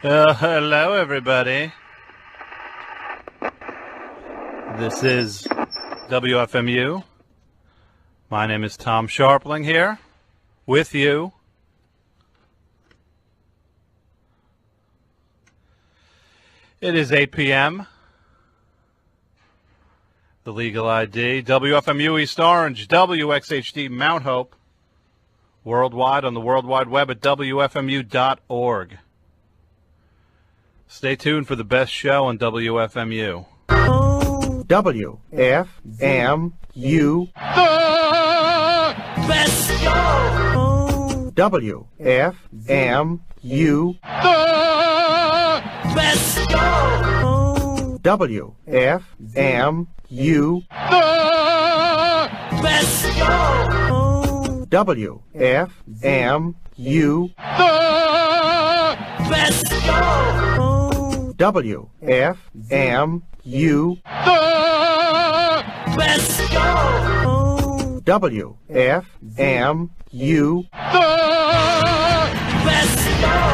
Hello, everybody. This is WFMU. My name is Tom Scharpling here with you. It is 8 p.m. The Legal ID, WFMU East Orange, WXHD Mount Hope, worldwide on the World Wide Web at WFMU.org. Stay tuned for the best show on WFMU. WFMU. The best show. WFMU. The best show. WFMU. The best show. WFMU. The best show. WFMU. The best show. WFMU. The best show.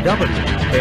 WFMU.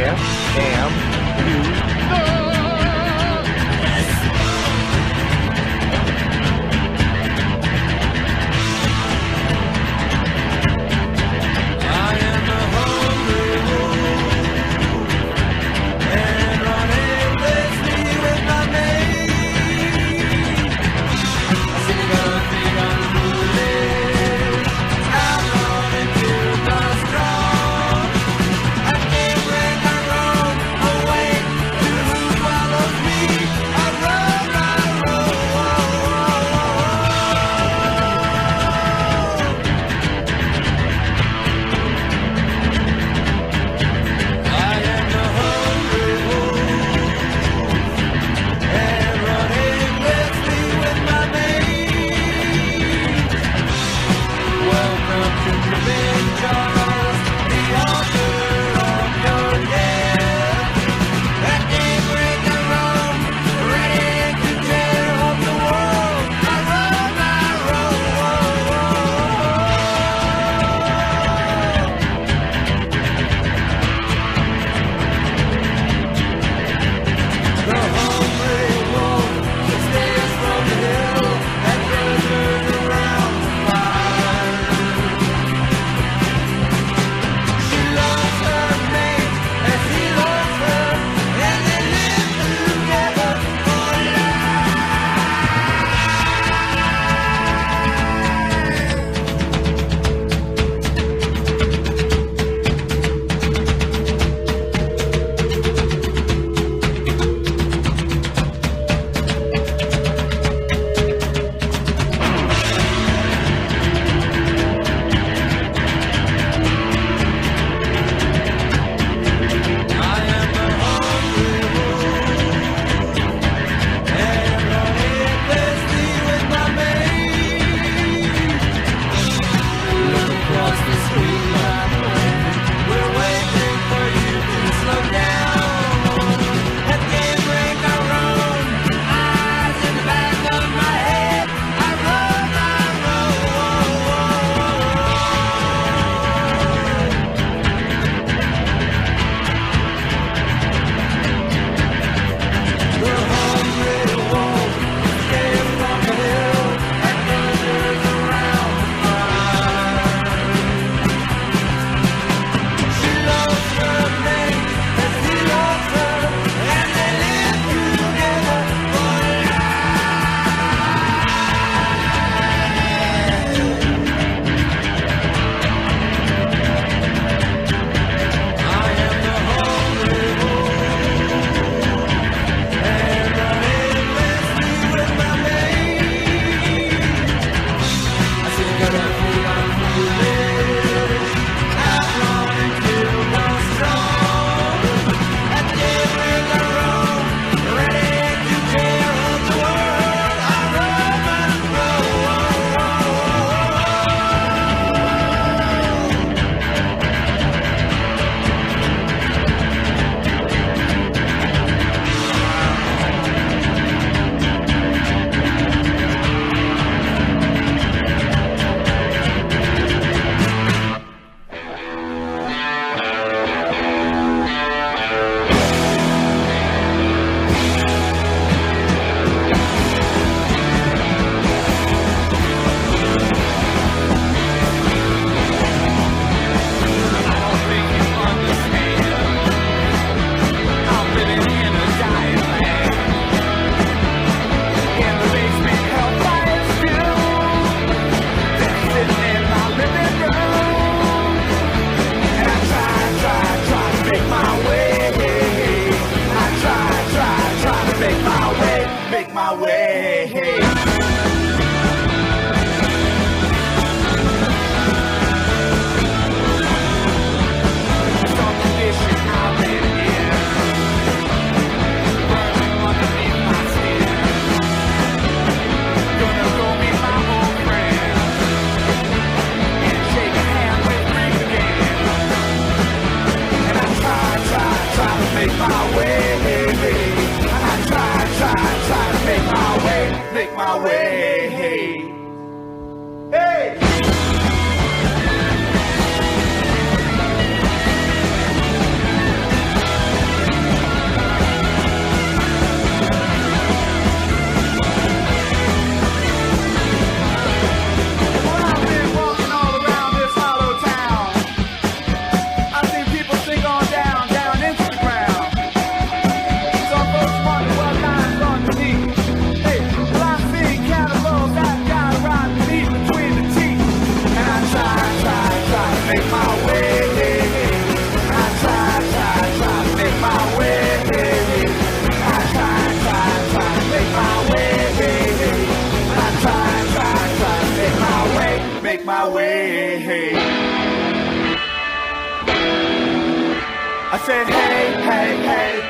said, hey, hey, hey,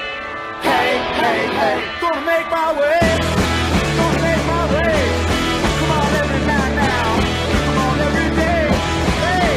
hey, hey, hey, gonna make my way, gonna make my way. Come on every night now, come on every day, hey.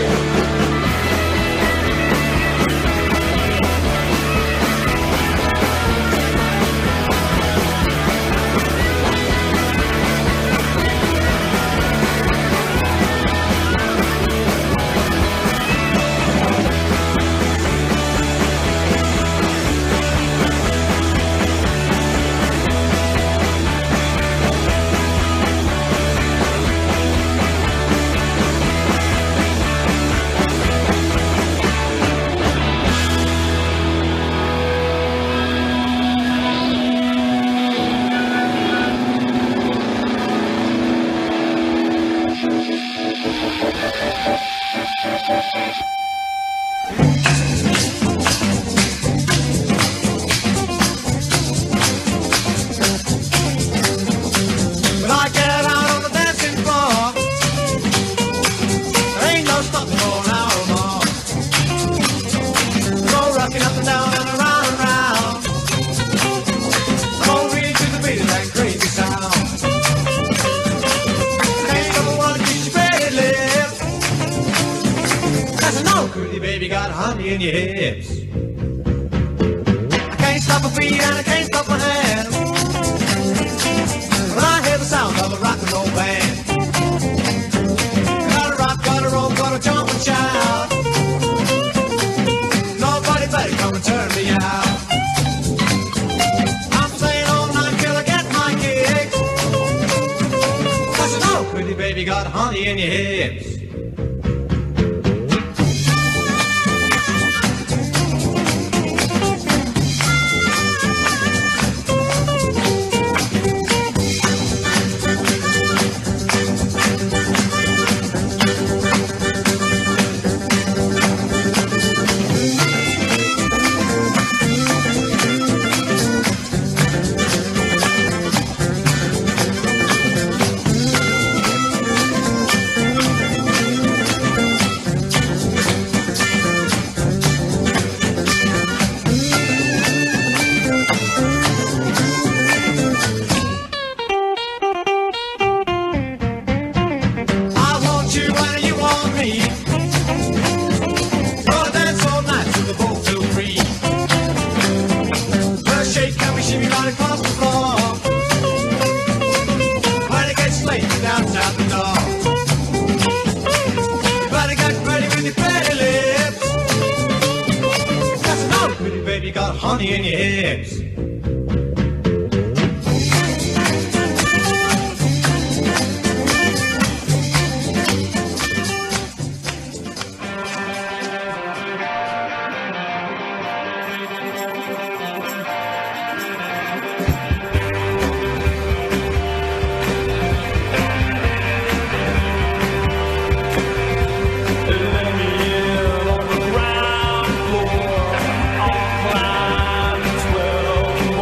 When I get out on the dancing floor, there ain't no stopping for an hour or more. Go rocking up and down and around and round. Go reading to the beat of that crazy sound. Ain't no one to keep your pretty lips. That's no pretty baby, got honey in your hips. I can't stop my feet and I can't stop my hands. When I hear the sound of a rock and roll band, gotta rock, gotta roll, gotta jump and shout. Nobody better come and turn me out. I'm staying all night till I get my kicks. Cause you know, pretty baby, got honey in your hips. I want you and you want me. Gonna dance all night till the boat feel free. First shake and we shimmy right across the floor. When it gets late, you dance out the door. You better get ready with your pretty lips. That's another pretty baby, got honey in your hips. Let me in on the ground floor. I'll climb 12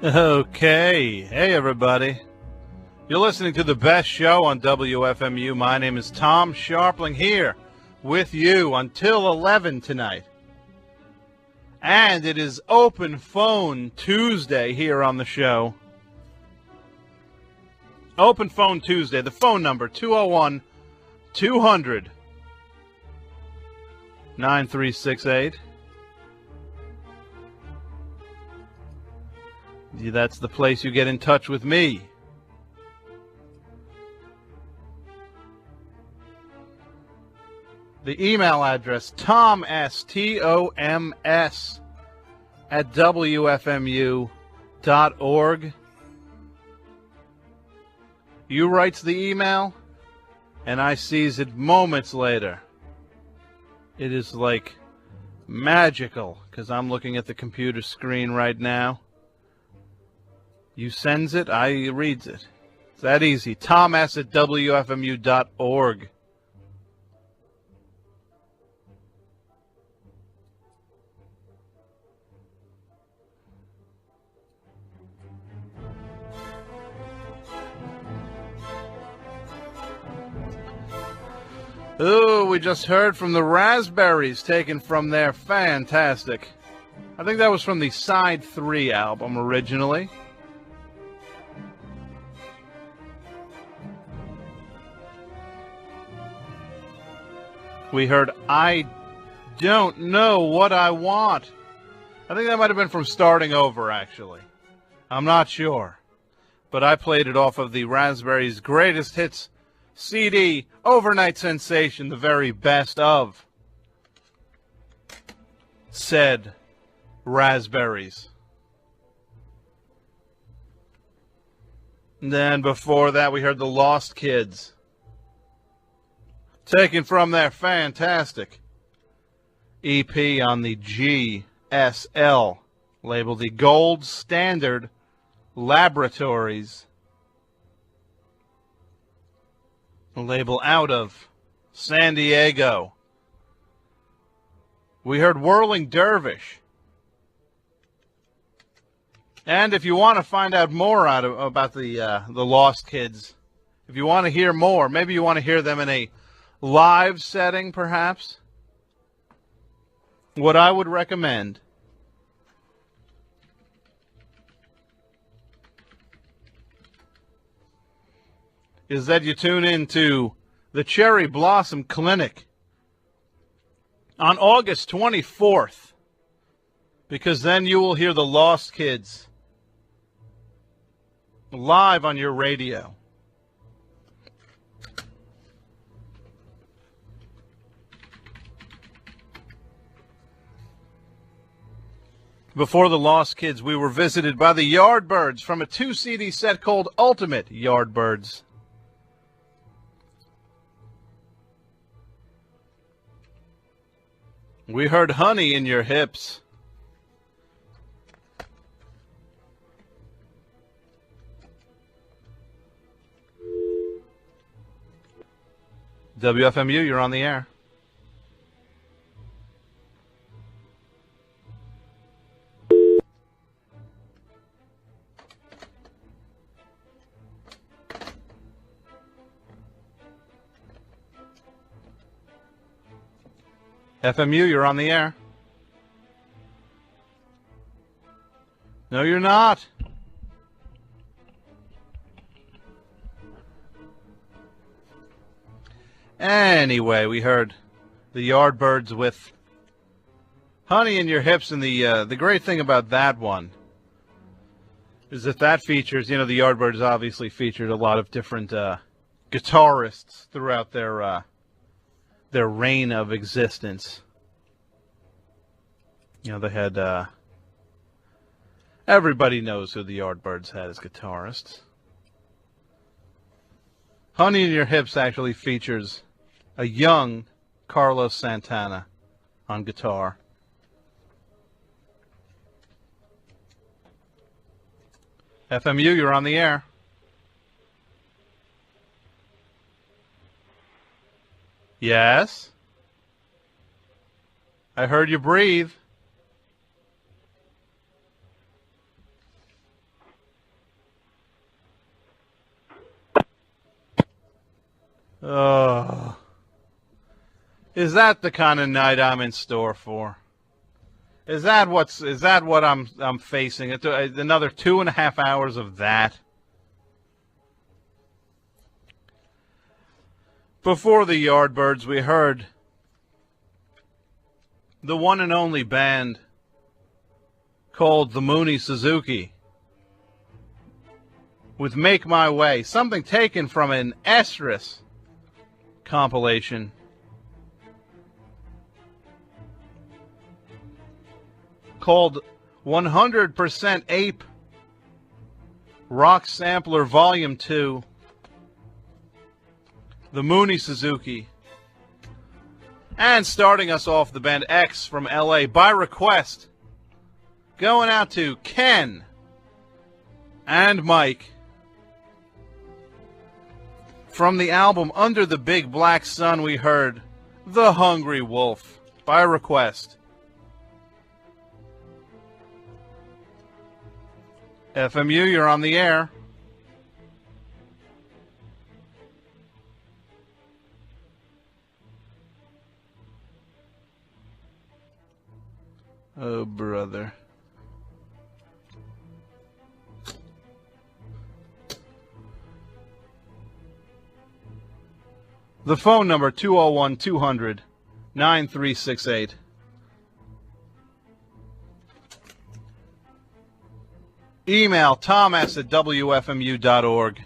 Okay. Hey, everybody. You're listening to the best show on WFMU. My name is Tom Scharpling here with you until 11 tonight. And it is Open Phone Tuesday here on the show. Open Phone Tuesday. The phone number, 201-200-9368. That's the place you get in touch with me. The email address, Toms, T-O-M-S, at WFMU.org. You writes the email, and I sees it moments later. It is like magical, because I'm looking at the computer screen right now. You sends it, I reads it. It's that easy. Toms at WFMU.org. Ooh, we just heard from the Raspberries, taken from their fantastic. I think that was from the Side 3 album originally. We heard I Don't Know What I Want. I think that might have been from Starting Over, actually. I'm not sure. But I played it off of the Raspberries' Greatest Hits CD, Overnight Sensation, the very best of said Raspberries. And then before that, we heard the Lost Kids, taken from their fantastic EP on the GSL label, the Gold Standard Laboratories, a label out of San Diego. We heard Whirling Dervish. And if you want to find out more about the Lost Kids, if you want to hear more, maybe you want to hear them in a live setting, perhaps, what I would recommend is that you tune into the Cherry Blossom Clinic on August 24th, because then you will hear the Lost Kids live on your radio. Before the Lost Kids, we were visited by the Yardbirds from a 2-CD set called Ultimate Yardbirds. We heard Honey in Your Hips. WFMU, you're on the air. FMU, you're on the air. No, you're not. Anyway, we heard the Yardbirds with Honey in Your Hips, and the great thing about that one is that features, the Yardbirds obviously featured a lot of different guitarists throughout their reign of existence. They had everybody knows who the Yardbirds had as guitarists. Honey in Your Hips actually features a young Carlos Santana on guitar. FMU, you're on the air. Yes? I heard you breathe. Is that the kind of night I'm in store for? Is that what I'm facing? Another 2.5 hours of that? Before the Yardbirds, we heard the one and only band called the Mooney Suzuki with Make My Way, something taken from an Estrus compilation. Called 100% Ape Rock Sampler Volume 2, the Mooney Suzuki. And starting us off, the band X from LA by request, going out to Ken and Mike from the album Under the Big Black Sun. We heard The Hungry Wolf by request. FMU, you're on the air. Oh, brother. The phone number, 201-200-9368. Email, thomas@wfmu.org.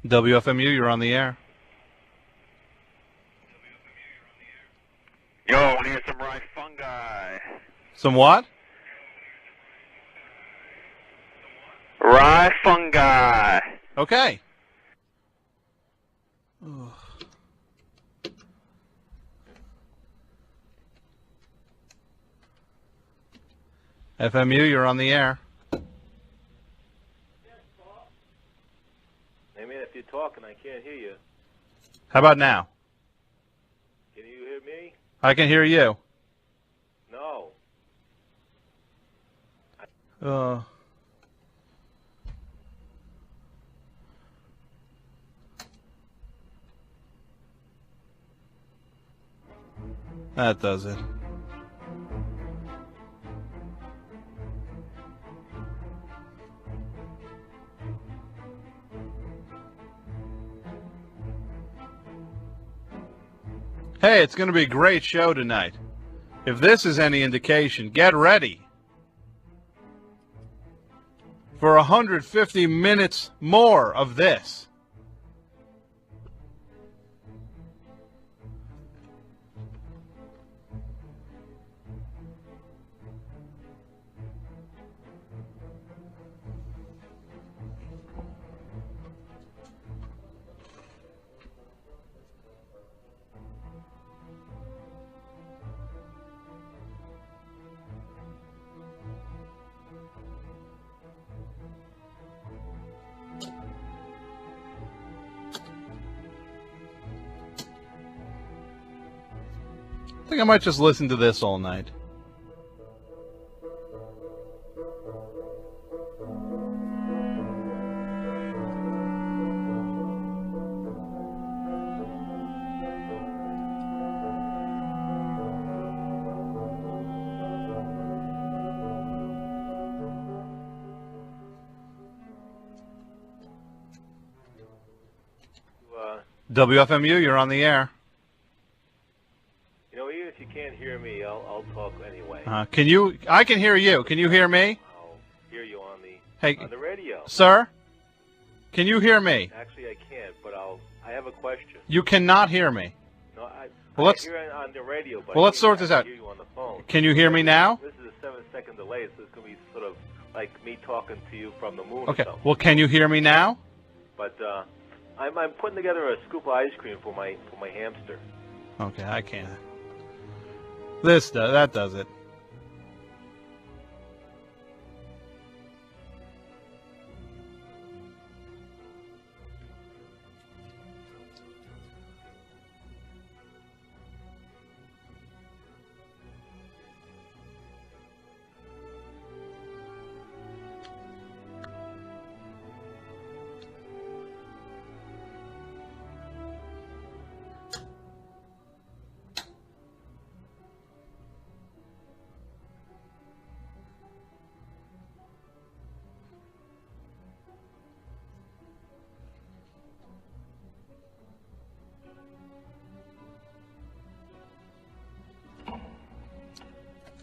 WFMU, you're on the air. Yo, I want to hear some rye fungi. Some what? Rye fungi. Okay. FMU, you're on the air. Hey man, if you're talking, I can't hear you. How about now? Can you hear me? I can hear you. No. That does it. Hey, it's going to be a great show tonight. If this is any indication, get ready for 150 minutes more of this. I think I might just listen to this all night. WFMU, you're on the air. You know, even if you can't hear me, I'll talk anyway. Can you? I can hear you. Can you hear me? I'll hear you on the Hey, on the radio. sir, can you hear me? Actually, I can't, but I have a question. You cannot hear me. No, I let's- hear it on the radio, but Well, I let's can't sort this out. hear you on the phone. Can you hear me now? This is a 7-second delay, so it's gonna be sort of like me talking to you from the moon. Okay. Or something. Well, can you hear me now? But I'm putting together a scoop of ice cream for my hamster. Okay, I can't. That does it.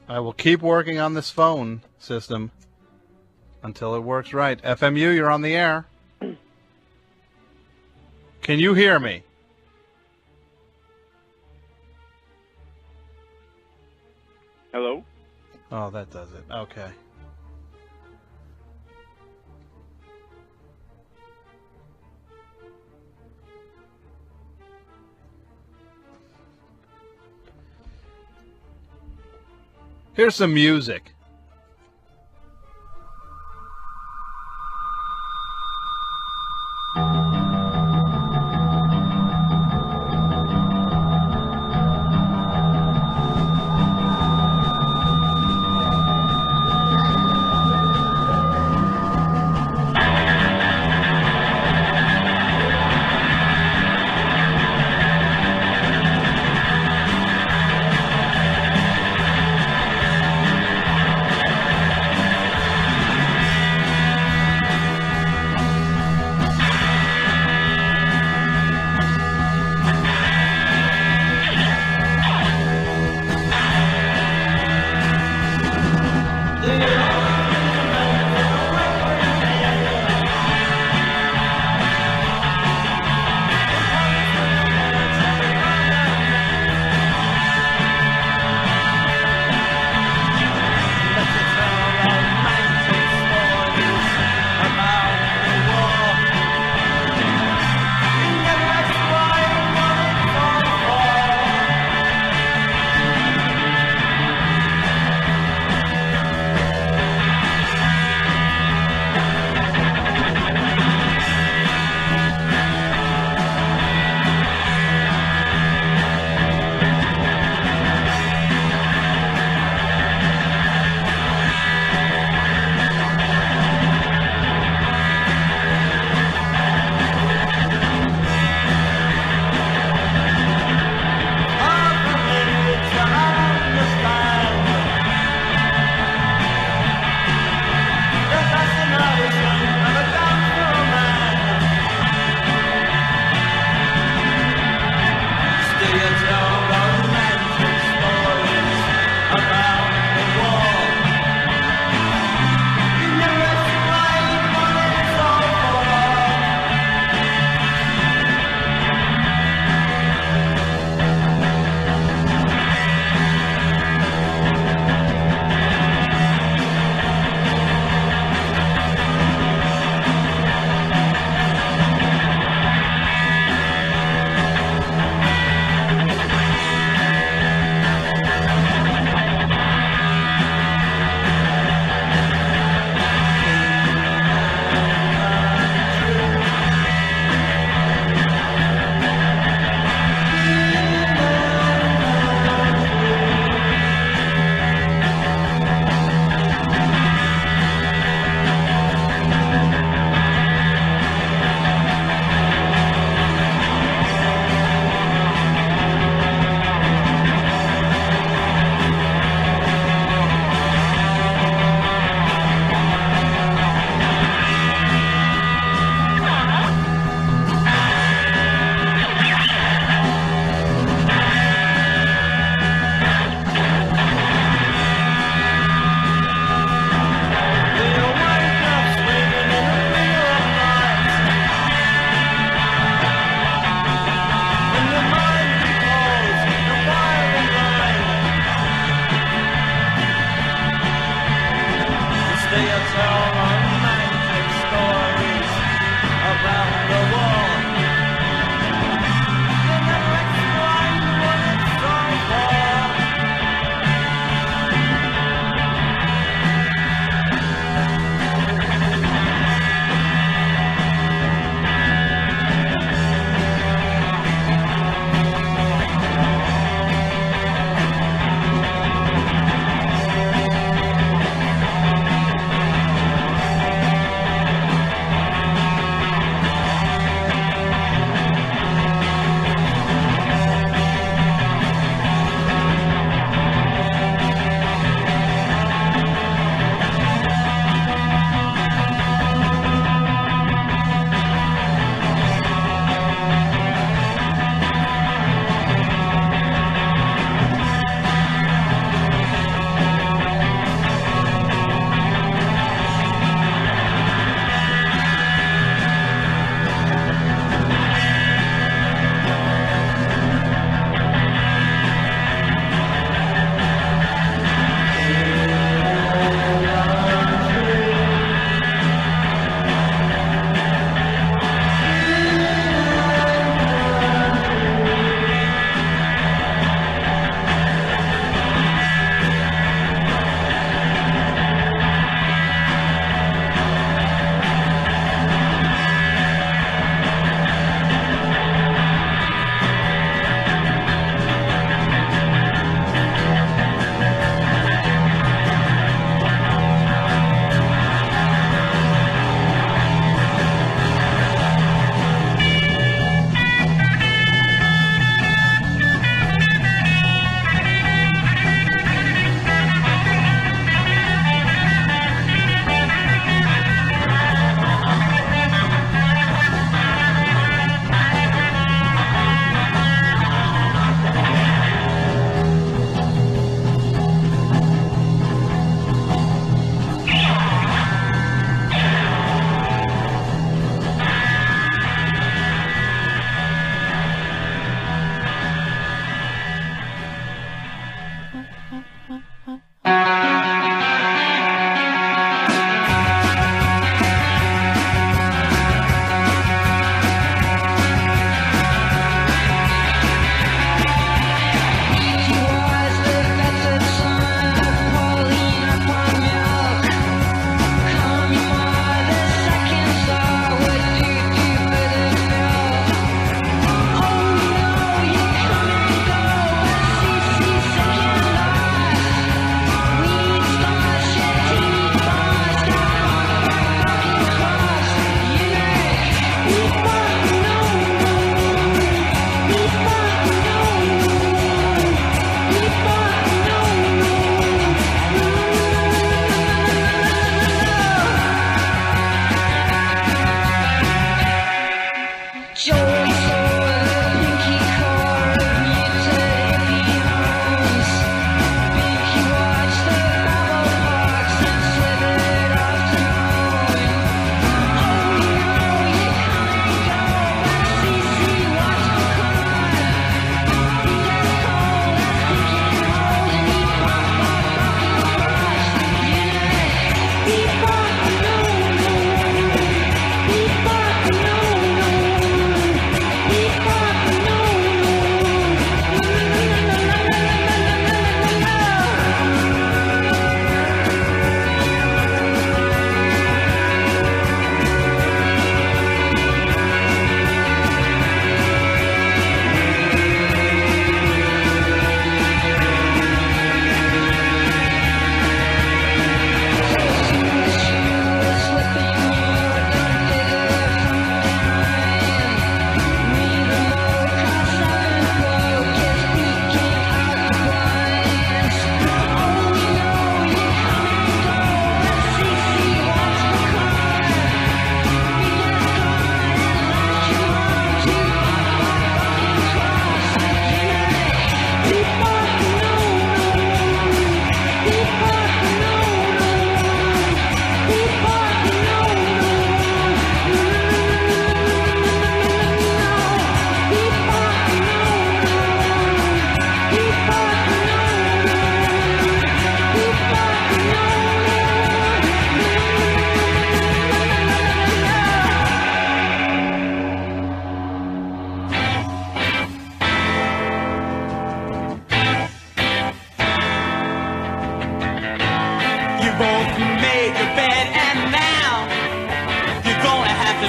I will keep working on this phone system until it works right. FMU, you're on the air. Can you hear me? Hello? Oh, that does it. Okay. Here's some music.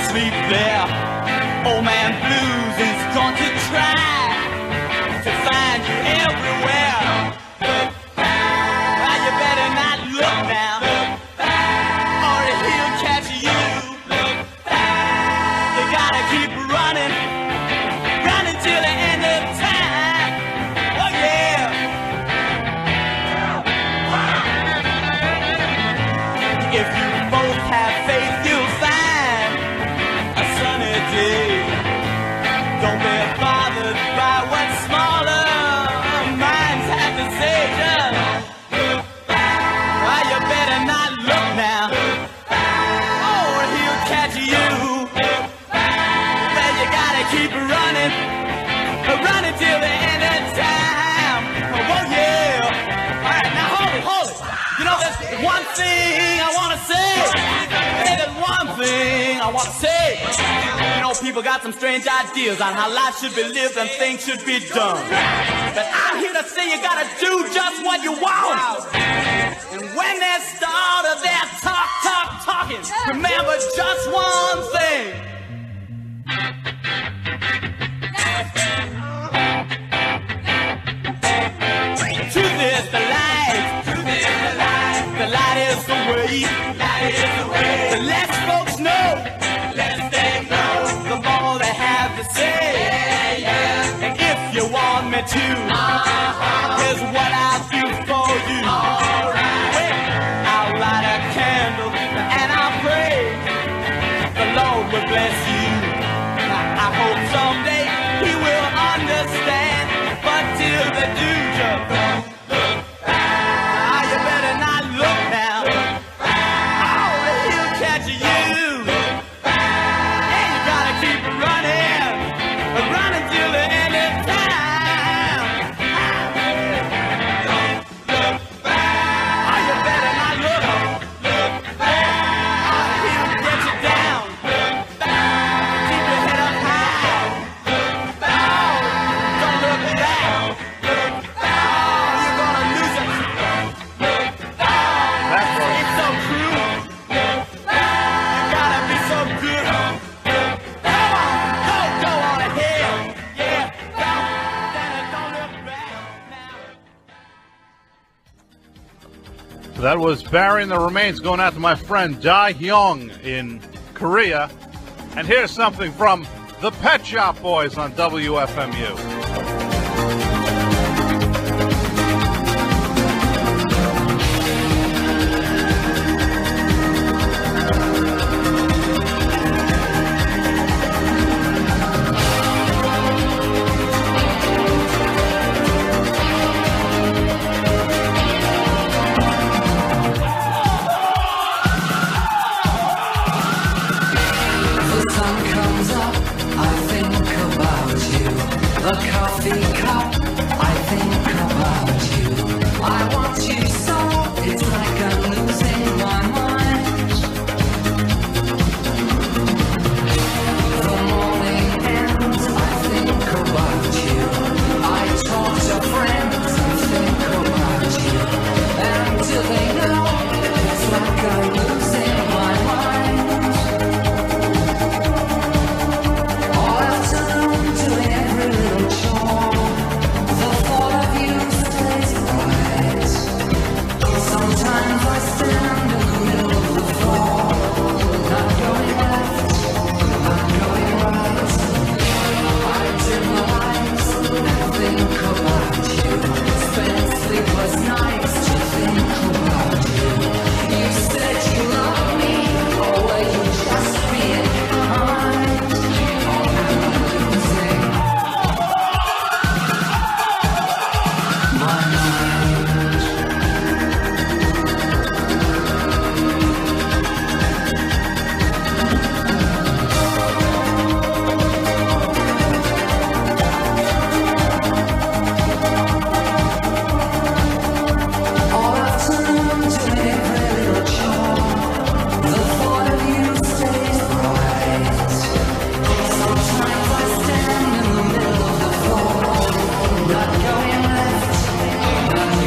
sleep there. Old man blues is going to try to find you everywhere. Well, you better not look now, or he'll catch you. You gotta keep running, running till the end of time. Oh yeah. If you both have faith, you'll find a sunny day. Don't be bothered by what smaller minds have to say. Just, well, you better not look now, or he'll catch you. Well, you gotta keep running, running till the end of time. Oh yeah. All right, now hold it. You know, there's one thing I wanna say. Hey, there's one thing I wanna say. You know, people got some strange ideas on how life should be lived and things should be done. But I'm here to say you gotta do just what you want. And when they start their talking, remember just one thing. Truth is the light. The light is the way. The less folks know, the more they have to say. And if you want me to, here's what I'll do for you. Well, I'll light a candle and I'll pray the Lord will bless you. I hope someday He will understand, but till they do, just you better not look now. Oh, he'll catch you. And you gotta keep running, running till the end of time. Oh, you better not look. Oh, he'll get you down. Keep your head up high. Oh, don't look back. Oh, you're gonna lose it. It's so cruel. You gotta be so good. Come on, go on ahead. Yeah, don't look back now. That was Burying the Remains, going out to my friend Dae Hyung in Korea. And here's something from the Pet Shop Boys on WFMU. The sun comes up, I think about you. The coffee cup, I think about you. I want you so, it's like I'm losing my mind. The morning ends, I think about you. I talk to friends and think about you. And do they know, it's like I'm losing my mind. All afternoon doing every little chore. The thought of you stays bright. Sometimes I stand in the middle of the floor, not going left, not going right. I dim the lights and think about you. Spend sleepless nights to think about you. You said you loved me, or were you just being kind? Or am I losing my mind? All afternoon doing every little chore. The thought of you stays bright. Sometimes I stand in the middle of the floor, not going left, not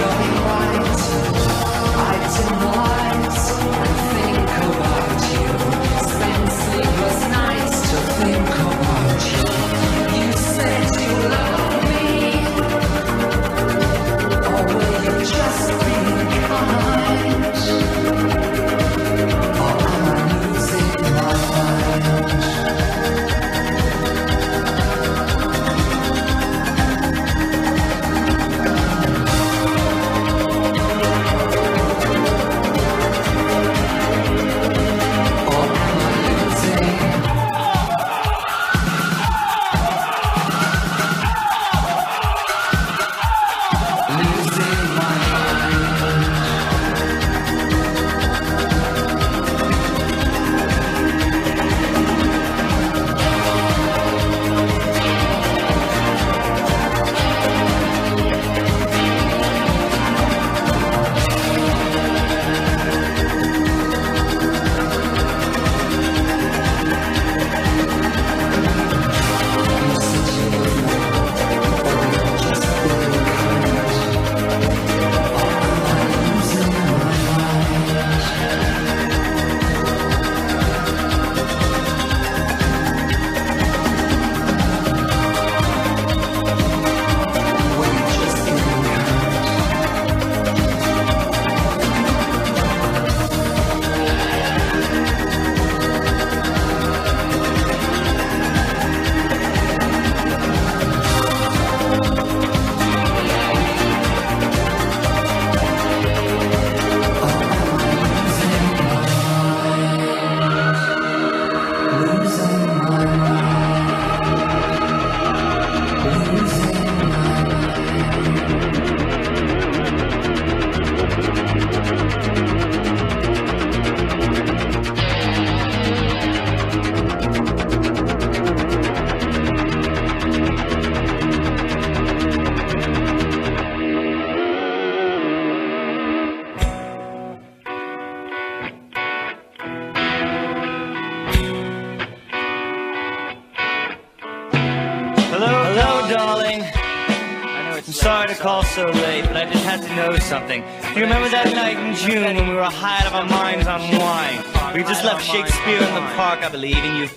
to call so late, but I just had to know something. Do you remember that night in June when we were high out of our minds on wine? We just left Shakespeare in the park, I believe, and you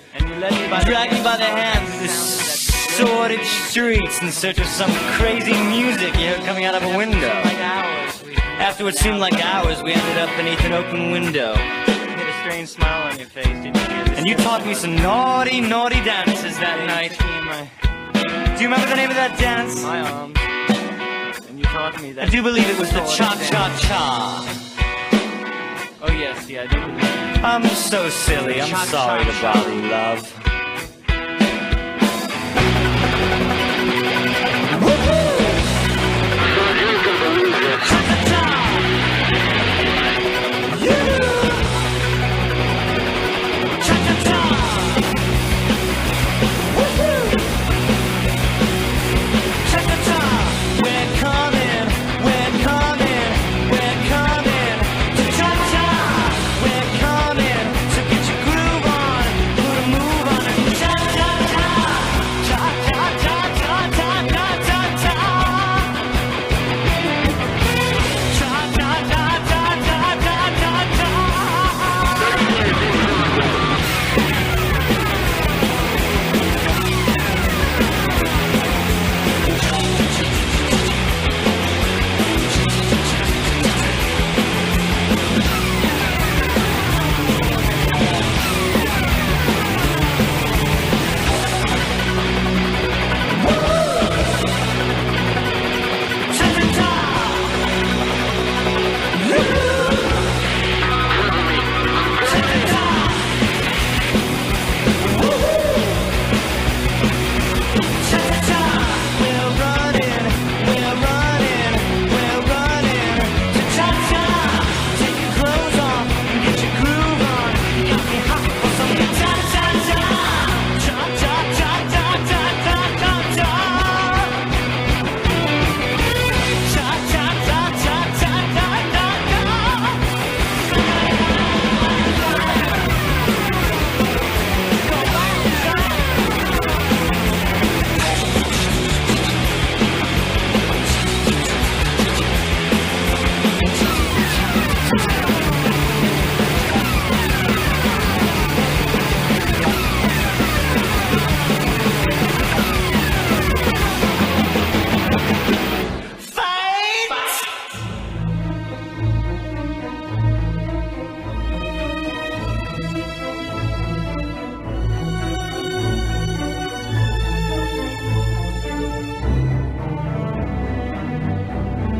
dragged me by the hand through the sordid streets in search of some crazy music you heard coming out of a window. After what seemed like hours, we ended up beneath an open window. You had a strange smile on your face, didn't you? And you taught me some naughty, naughty dances that night. Do you remember the name of that dance? My arms. And you taught me that. I do believe it was the cha-cha-cha. Oh yes, yeah, I do believe it. I'm so silly. I'm sorry to bother you, love.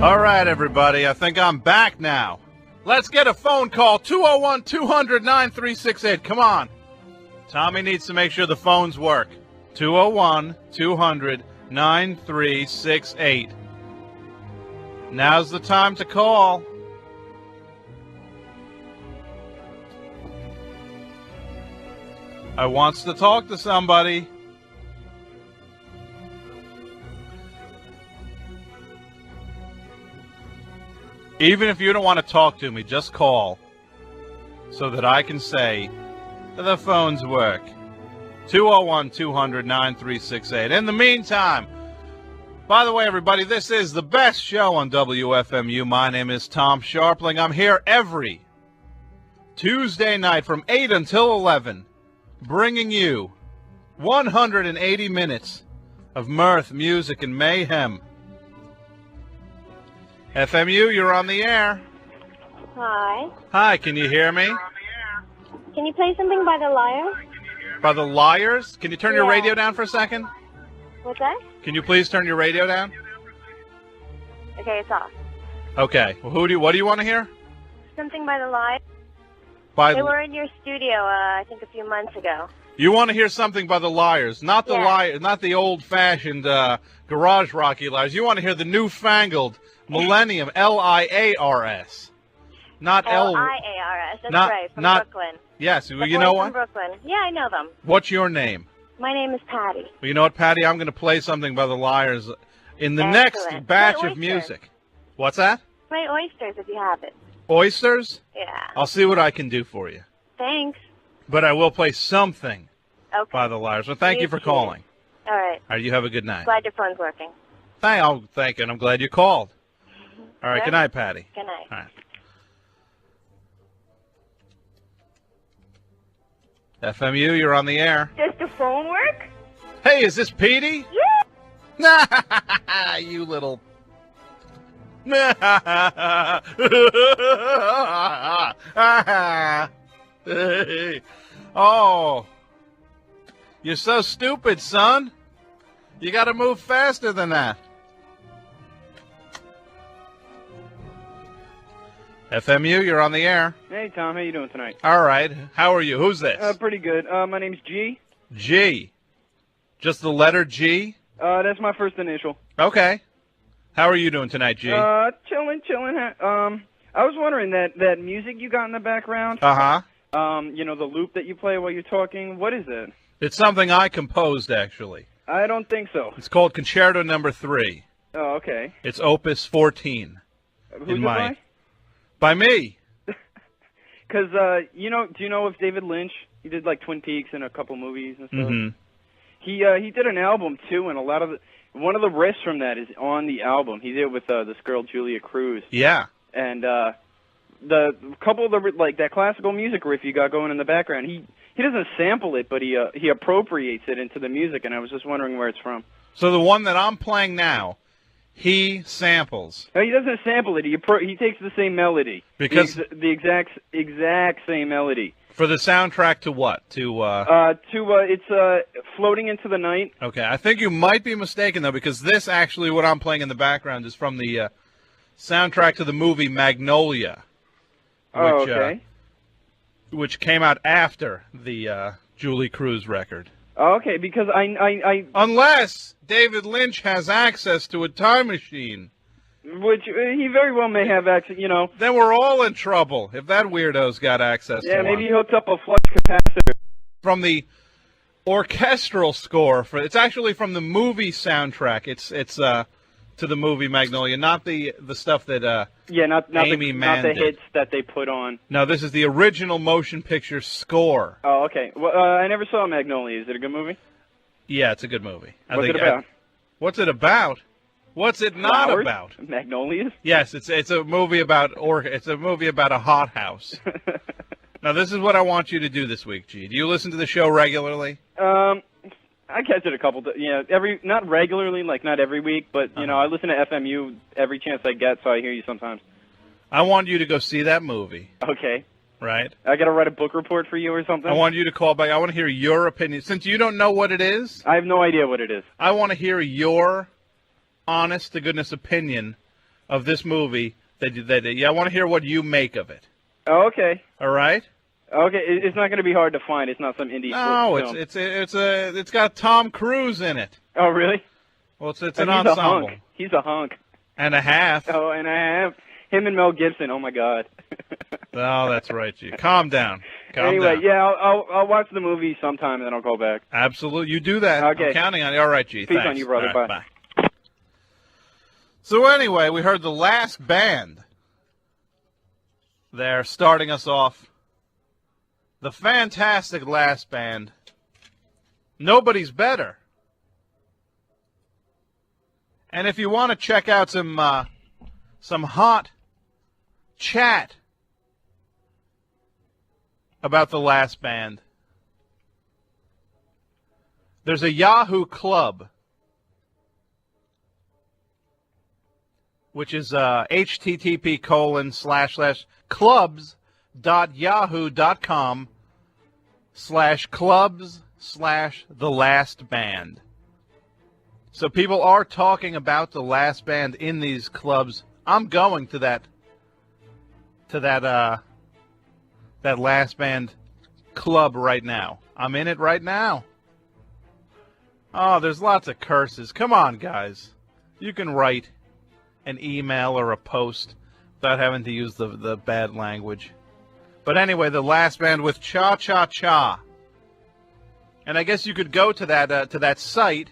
All right, everybody, I think I'm back now. Let's get a phone call, 201-200-9368. Come on. Tommy needs to make sure the phones work. 201-200-9368. Now's the time to call. I wants to talk to somebody. Even if you don't want to talk to me, just call so that I can say the phones work. 201-200-9368. In the meantime, by the way, everybody, this is the best show on WFMU. My name is Tom Scharpling. I'm here every Tuesday night from 8 until 11, bringing you 180 minutes of mirth, music, and mayhem. FMU, you're on the air. Hi. Hi, can you hear me? Can you play something by the Liars? By the Liars? Can you turn your radio down for a second? What's that? Can you please turn your radio down? Okay, it's off. Okay. Well, what do you want to hear? Something by the Liars. By They were in your studio, I think a few months ago. You want to hear something by the Liars, not the Liars, not the old-fashioned garage rocky Liars. You want to hear the newfangled Millennium Liars, not Liars. That's not, right, from not, Brooklyn. Yes, The you know boys what? From Brooklyn. Yeah, I know them. What's your name? My name is Patty. Well, you know what, Patty? I'm going to play something by the Liars in the next batch of music. What's that? Play Oysters if you have it. Oysters? Yeah. I'll see what I can do for you. Thanks. But I will play something Okay. by the Liars. Well, thank you for calling. All right. All right, you have a good night. Glad your phone's working. Thank you, and I'm glad you called. All right, Yeah. good night, Patty. Good night. All right. FMU, you're on the air. Does the phone work? Hey, is this Petey? Yeah. You little... Oh, you're so stupid, son. You got to move faster than that. FMU, you're on the air. Hey, Tom. How you doing tonight? All right. How are you? Who's this? Pretty good. My name's G. G. Just the letter G? That's my first initial. Okay. How are you doing tonight, G? Chilling. I was wondering that music you got in the background. Uh-huh. The loop that you play while you're talking. What is it? It's something I composed, actually. I don't think so. It's called Concerto Number 3. Oh, okay. It's Opus 14. Who's it By me. Because, do you know if David Lynch, he did like Twin Peaks and a couple movies and stuff. Mm-hmm. He did an album too, and one of the riffs from that is on the album. He did it with this girl Julia Cruz. Yeah. And the couple of that classical music riff you got going in the background, he doesn't sample it, but he appropriates it into the music, and I was just wondering where it's from. So the one that I'm playing now, he samples. No, he doesn't sample it. He takes the same melody. Because the exact same melody. For the soundtrack to what? It's Floating into the Night. Okay, I think you might be mistaken, though, because this actually, what I'm playing in the background, is from the soundtrack to the movie Magnolia. Which, which came out after the Julie Cruz record. Okay, because I Unless David Lynch has access to a time machine. Which he very well may have access, Then we're all in trouble if that weirdo's got access to Yeah, one. maybe he hooked up a flux capacitor. From the orchestral score, it's actually from the movie soundtrack. It's to the movie Magnolia, not the stuff that not Amy Mann not the did. hits that they put on. No, this is the original motion picture score. Oh, okay. Well, I never saw Magnolia. Is it a good movie? Yeah, it's a good movie. What's it about? What's it about? What's it not Flowers? about? Magnolias? Yes, it's a movie about a hothouse. Now, this is what I want you to do this week, G. Do you listen to the show regularly? I catch it a couple. Not regularly, like not every week, but I listen to FMU every chance I get, so I hear you sometimes. I want you to go see that movie. Okay. Right? I got to write a book report for you or something? I want you to call back. I want to hear your opinion. Since you don't know what it is, I have no idea what it is. I want to hear your honest-to-goodness opinion of this movie. I want to hear what you make of it. Oh, okay. All right? Okay, it's not going to be hard to find. It's not some indie No, film. it's got Tom Cruise in it. Oh, really? Well, it's an He's ensemble. He's a hunk. And a half. Oh, and I have him and Mel Gibson. Oh my God. Oh, that's right, G. Calm down. Anyway, down. yeah, I'll watch the movie sometime and then I'll call back. Absolutely, you do that. Okay. I'm counting on you. All right, G. Peace Thanks. on you, brother. All right, Bye. Bye. So anyway, we heard the last band. They're starting us off. The fantastic last band. Nobody's better. And if you want to check out some hot chat about the last band, there's a Yahoo Club, which is http://clubs.yahoo.com/clubs/thelastband. So people are talking about the last band in these clubs. I'm going to that last band club right now. I'm in it right now. Oh, there's lots of curses. Come on, guys. You can write an email or a post without having to use the bad language. But anyway, the last band with Cha Cha Cha. And I guess you could go to that site,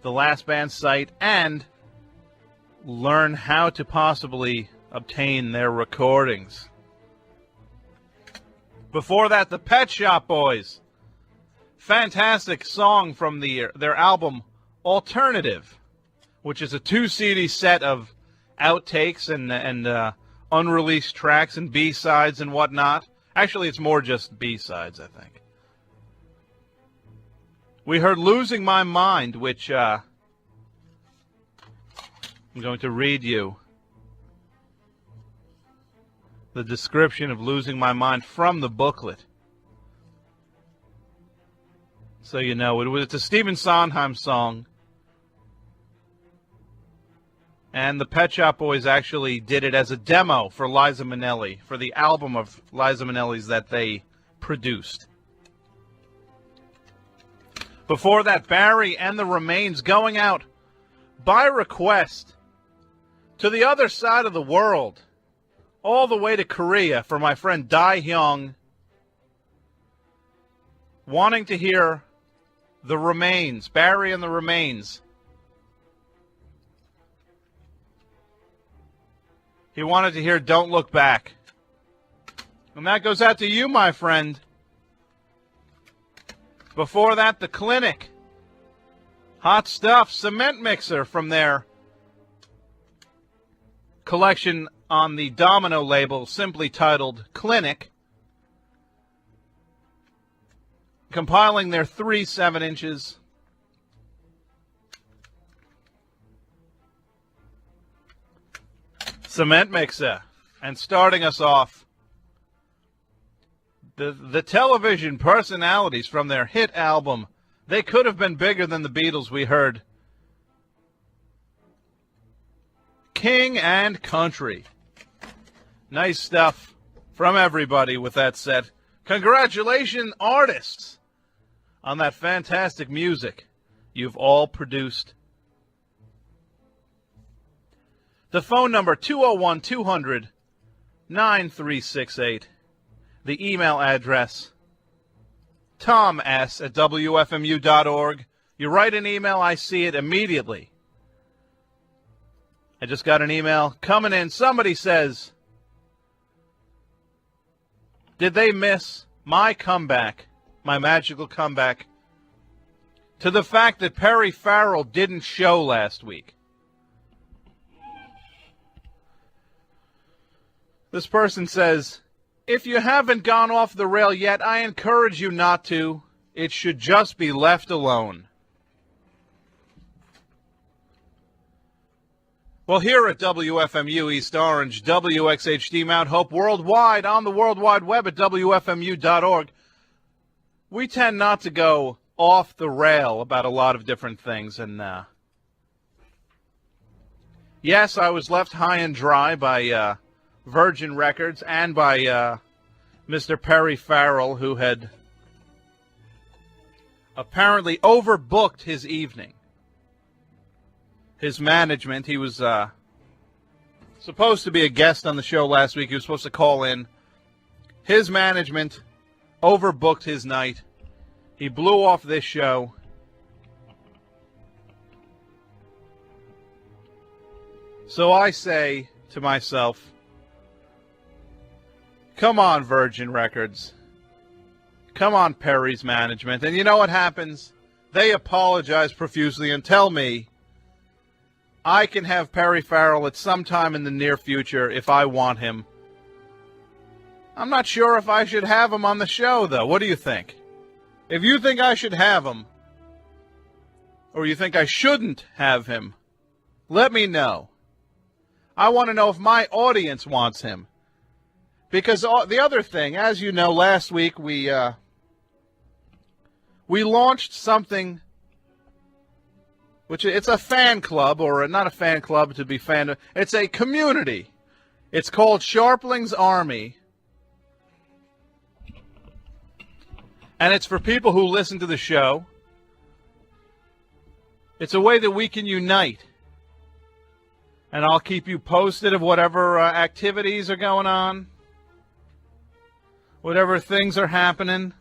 the last band site, and learn how to possibly obtain their recordings. Before that, the Pet Shop Boys. Fantastic song from their album Alternative, which is a 2 CD set of outtakes and unreleased tracks and B-sides and whatnot. Actually, it's more just B-sides, I think. We heard Losing My Mind, which I'm going to read you the description of Losing My Mind from the booklet. So you know, it's a Stephen Sondheim song. And the Pet Shop Boys actually did it as a demo for Liza Minnelli, for the album of Liza Minnelli's that they produced. Before that, Barry and the Remains going out by request to the other side of the world, all the way to Korea for my friend Dae Hyung, wanting to hear the Remains, Barry and the Remains. He wanted to hear Don't Look Back. And that goes out to you, my friend. Before that, The Clinic. Hot Stuff, Cement Mixer from their collection on the Domino label, simply titled Clinic. Compiling their 3 7-inches. Cement Mixer. And starting us off, the television personalities from their hit album, They Could Have Been Bigger Than the Beatles, we heard King and Country. Nice stuff from everybody with that set. Congratulations, artists, on that fantastic music you've all produced. The phone number, 201-200-9368. The email address, toms@wfmu.org. You write an email, I see it immediately. I just got an email coming in. Somebody says, did they miss my comeback, my magical comeback, to the fact that Perry Farrell didn't show last week? This person says, if you haven't gone off the rail yet, I encourage you not to. It should just be left alone. Well, here at WFMU East Orange, WXHD Mount Hope worldwide, on the World Wide Web at WFMU.org, we tend not to go off the rail about a lot of different things. And yes, I was left high and dry by Virgin Records and by Mr. Perry Farrell, who had apparently overbooked his evening. His management, he was supposed to be a guest on the show last week. He was supposed to call in. His management overbooked his night. He blew off this show. So I say to myself, come on, Virgin Records. Come on, Perry's management. And you know what happens? They apologize profusely and tell me I can have Perry Farrell at some time in the near future if I want him. I'm not sure if I should have him on the show, though. What do you think? If you think I should have him, or you think I shouldn't have him, let me know. I want to know if my audience wants him. Because the other thing, as you know, last week we launched something, which it's a fan club, or not a fan club to be fan of. It's a community. It's called Scharpling's Army. And it's for people who listen to the show. It's a way that we can unite. And I'll keep you posted of whatever activities are going on. Whatever things are happening.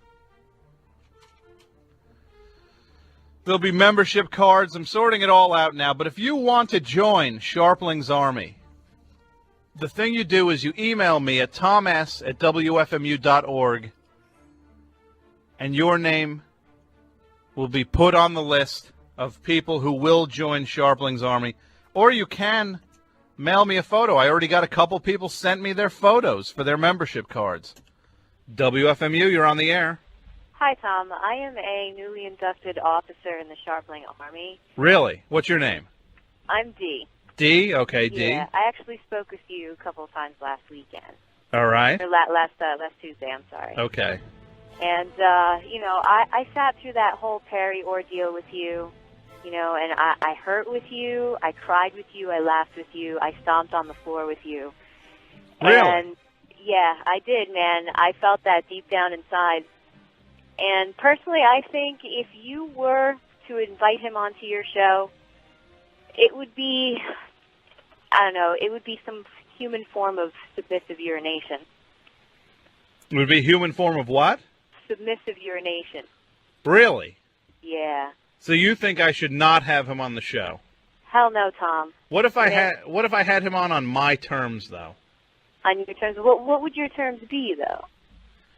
There'll be membership cards. I'm sorting it all out now. But if you want to join Scharpling's Army, the thing you do is you email me at toms@wfmu.org, and your name will be put on the list of people who will join Scharpling's Army, or you can mail me a photo. I already got a couple people sent me their photos for their membership cards. WFMU, you're on the air. Hi, Tom. I am a newly inducted officer in the Scharpling Army. Really? What's your name? I'm Dee. Dee? Okay, Dee. Yeah, I actually spoke with you a couple of times last weekend. All right. Or last Tuesday, I'm sorry. Okay. And, I sat through that whole Perry ordeal with you, and I hurt with you, I cried with you, I laughed with you, I stomped on the floor with you. Really? And, yeah, I did, man. I felt that deep down inside. And personally, I think if you were to invite him onto your show, it would be, it would be some human form of submissive urination. It would be a human form of what? Submissive urination. Really? Yeah. So you think I should not have him on the show? Hell no, Tom. What if I had him on my terms, though? On your terms, what would your terms be, though?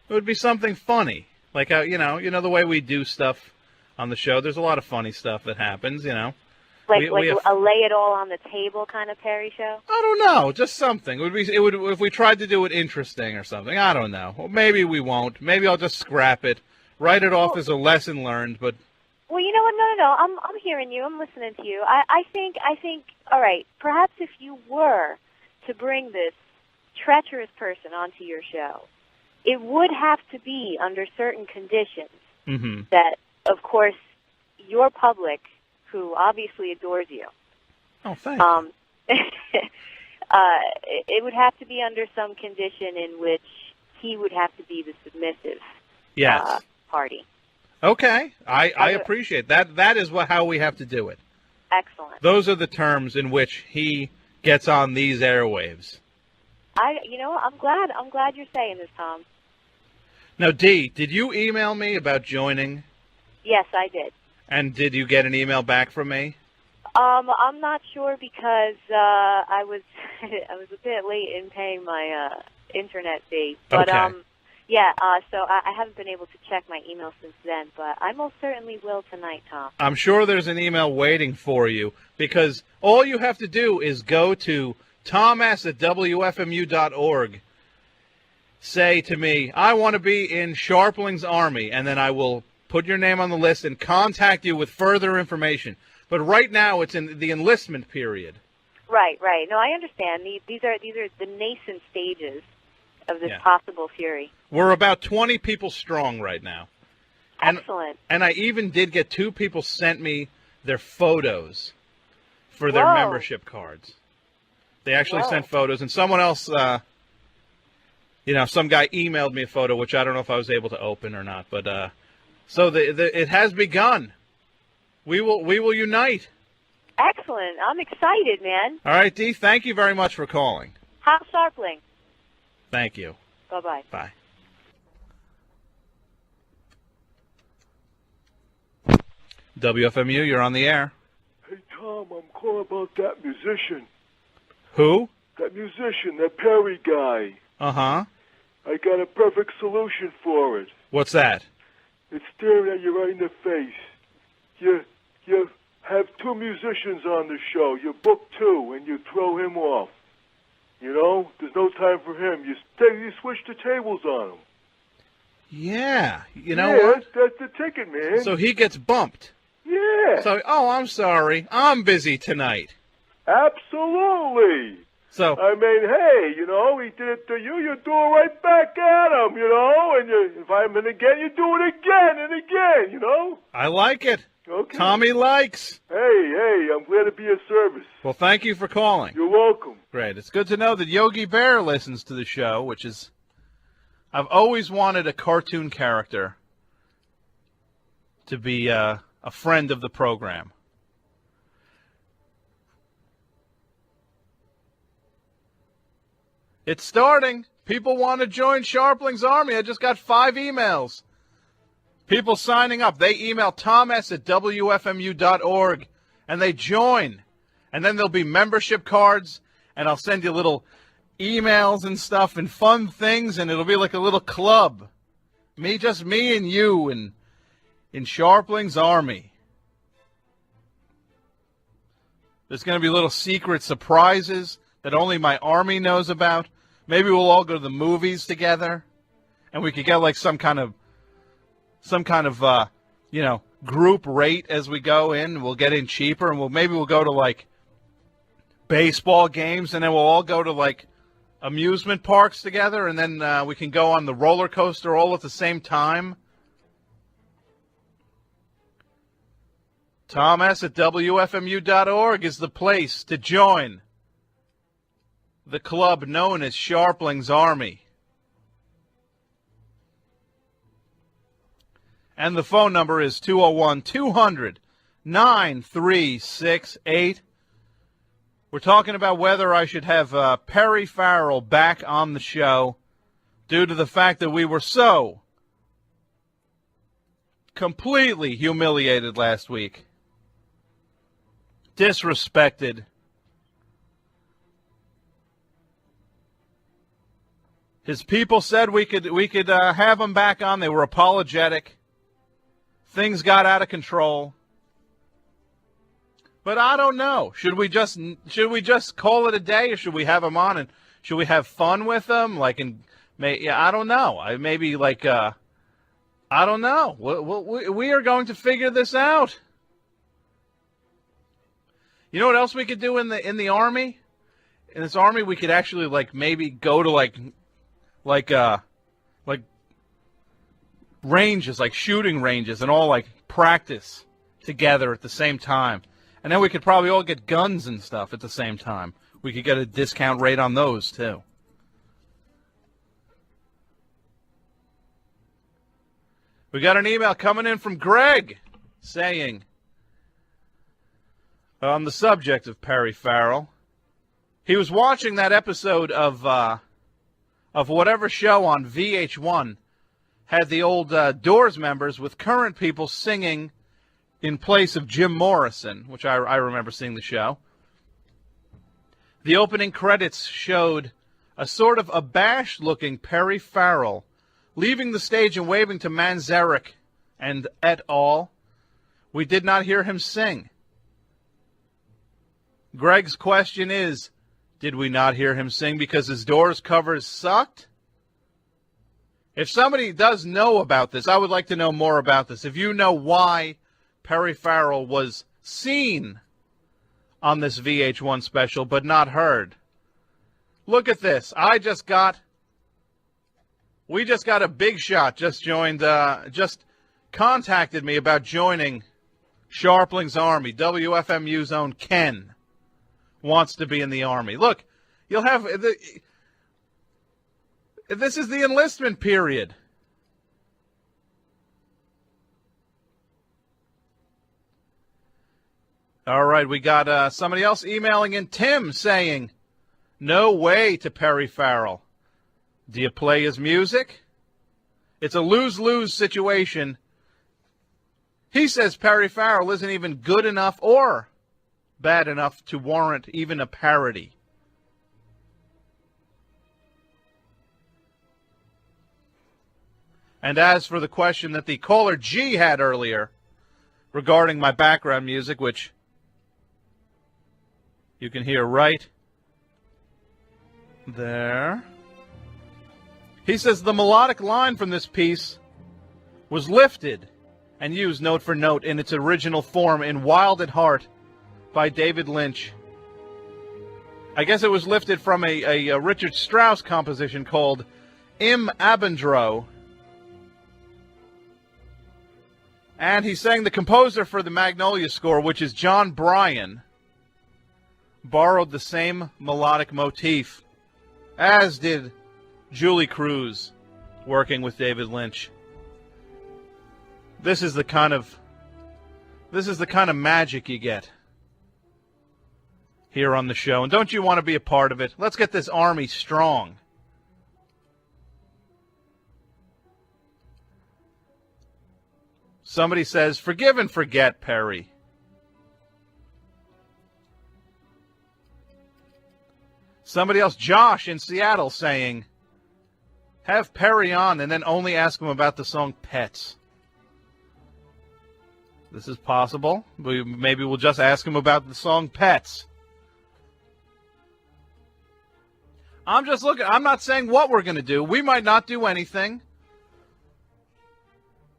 It would be something funny. Like, the way we do stuff on the show. There's a lot of funny stuff that happens, Like we have, a lay it all on the table kind of Perry show? I don't know, just something. It would if we tried to do it interesting or something. I don't know. Well, maybe we won't. Maybe I'll just scrap it, write it off as a lesson learned. But well, you know what? No. I'm hearing you. I'm listening to you. I think. All right. Perhaps if you were to bring this treacherous person onto your show, it would have to be under certain conditions that, of course, your public, who obviously adores you. Oh, thanks. It would have to be under some condition in which he would have to be the submissive party. Okay, I appreciate that. That is how we have to do it. Excellent. Those are the terms in which he gets on these airwaves. I'm glad you're saying this, Tom. Now, Dee, did you email me about joining? Yes, I did. And did you get an email back from me? I'm not sure because I was a bit late in paying my internet fee. But okay. So I haven't been able to check my email since then, but I most certainly will tonight, Tom. I'm sure there's an email waiting for you because all you have to do is go to toms@wfmu.org. Say to me, I want to be in Scharpling's Army, and then I will put your name on the list and contact you with further information. But right now, it's in the enlistment period. Right. No, I understand. These are the nascent stages of this possible fury. We're about 20 people strong right now. Excellent. And I even did get 2 people sent me their photos for their membership cards. They actually sent photos, and someone else, some guy emailed me a photo, which I don't know if I was able to open or not. But so it has begun. We will unite. Excellent. I'm excited, man. All right, Dee, thank you very much for calling. Hot Scharpling. Thank you. Bye-bye. Bye. WFMU, you're on the air. Hey, Tom, I'm calling about that musician. Who? That musician, that Perry guy. Uh-huh. I got a perfect solution for it. What's that? It's staring at you right in the face. You have 2 musicians on the show. You book 2, and you throw him off. There's no time for him. You switch the tables on him. Yeah, you know what? That's the ticket, man. So he gets bumped. Yeah. So, I'm sorry. I'm busy tonight. Absolutely. So I mean, hey, he did it to you. You do it right back at him, and you invite him in again, you do it again and again, I like it. Okay. Tommy likes. Hey, I'm glad to be of service. Well, thank you for calling. You're welcome. Great. It's good to know that Yogi Bear listens to the show, which is, I've always wanted a cartoon character to be a friend of the program. It's starting. People want to join Scharpling's Army. I just got 5 emails. People signing up. They email toms@wfmu.org, and they join. And then there'll be membership cards, and I'll send you little emails and stuff and fun things, and it'll be like a little club. Just me and you in Scharpling's Army. There's going to be little secret surprises that only my army knows about. Maybe we'll all go to the movies together, and we could get like some kind of group rate as we go in. We'll get in cheaper, and maybe we'll go to like baseball games, and then we'll all go to like amusement parks together, and then we can go on the roller coaster all at the same time. Tom S. at WFMU.org is the place to join the club known as Scharpling's Army. And the phone number is 201-200-9368. We're talking about whether I should have Perry Farrell back on the show due to the fact that we were so completely humiliated last week. Disrespected. His people said we could have him back on. They were apologetic. Things got out of control. But I don't know. Should we just call it a day, or should we have him on and should we have fun with him? I don't know. I don't know. We are going to figure this out. You know what else we could do in the army? In this army, we could actually maybe go to like ranges, like shooting ranges, and all practice together at the same time. And then we could probably all get guns and stuff at the same time. We could get a discount rate on those too. We got an email coming in from Greg saying, on the subject of Perry Farrell, he was watching that episode of whatever show on VH1 had the old Doors members with current people singing in place of Jim Morrison, which I remember seeing the show. The opening credits showed a sort of abashed-looking Perry Farrell leaving the stage and waving to Manzarek and et al. We did not hear him sing. Greg's question is, did we not hear him sing because his Doors covers sucked? If somebody does know about this, I would like to know more about this. If you know why Perry Farrell was seen on this VH1 special but not heard. Look at this. We just got a big shot, just contacted me about joining Scharpling's Army. WFMU's own Ken wants to be in the Army. Look, you'll have this is the enlistment period. All right, we got somebody else emailing in, Tim, saying, no way to Perry Farrell. Do you play his music? It's a lose-lose situation. He says Perry Farrell isn't even good enough or bad enough to warrant even a parody. And as for the question that the caller G had earlier regarding my background music, which you can hear right there, he says the melodic line from this piece was lifted and used note for note in its original form in Wild at Heart by David Lynch. I guess it was lifted from a Richard Strauss composition called Im Abendroh. And he's saying the composer for the Magnolia score, which is John Bryan, borrowed the same melodic motif, as did Julie Cruz, working with David Lynch. This is the kind of magic you get here on the show. And don't you want to be a part of it? Let's get this Army strong. Somebody says, forgive and forget, Perry. Somebody else, Josh in Seattle, saying, have Perry on and then only ask him about the song Pets. This is possible. Maybe we'll just ask him about the song Pets. I'm just looking. I'm not saying what we're going to do. We might not do anything.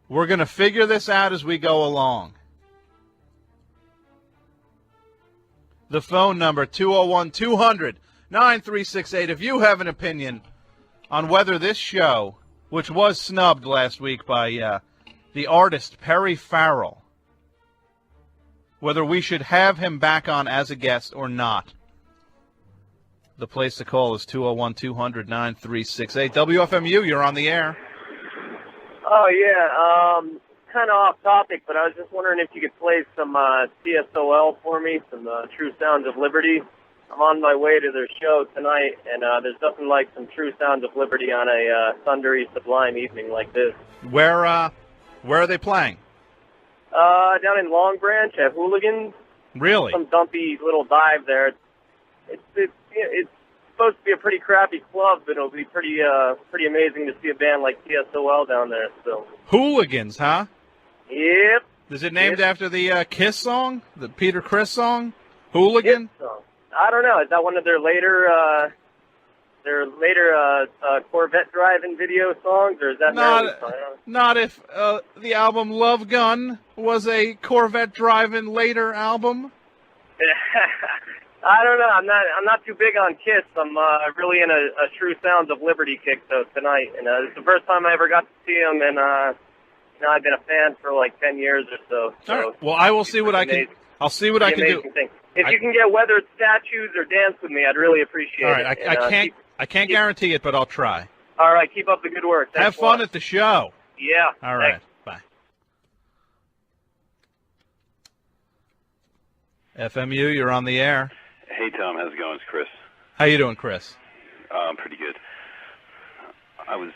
We're going to figure this out as we go along. The phone number, 201-200-9368. If you have an opinion on whether this show, which was snubbed last week by the artist Perry Farrell, whether we should have him back on as a guest or not. The place to call is 201-200-9368. WFMU, you're on the air. Oh, yeah. Kind of off topic, but I was just wondering if you could play some TSOL for me, some True Sounds of Liberty. I'm on my way to their show tonight, and there's nothing like some True Sounds of Liberty on a thundery, sublime evening like this. Where are they playing? Down in Long Branch at Hooligans. Really? Some dumpy little dive there. It's supposed to be a pretty crappy club, but it'll be pretty amazing to see a band like TSOL down there. So. Hooligans, huh? Yep. Is it named after the Kiss song, the Peter Criss song? Hooligan? I don't know. Is that one of their later Corvette driving video songs, or is that not if the album Love Gun was a Corvette driving later album? I don't know. I'm not too big on Kiss. I'm really in a True Sounds of Liberty kick though tonight, and it's the first time I ever got to see them, and I've been a fan for like 10 years or so. All right. Well, I will see what I can. I'll see what I can do. Thing. If you can get weathered statues or dance with me, I'd really appreciate it. All right. I can't guarantee it, but I'll try. All right. Keep up the good work. Thanks. Have fun at the show. Yeah. All right. Bye. FMU, you're on the air. Hey, Tom. How's it going? It's Chris. How you doing, Chris? Pretty good. I was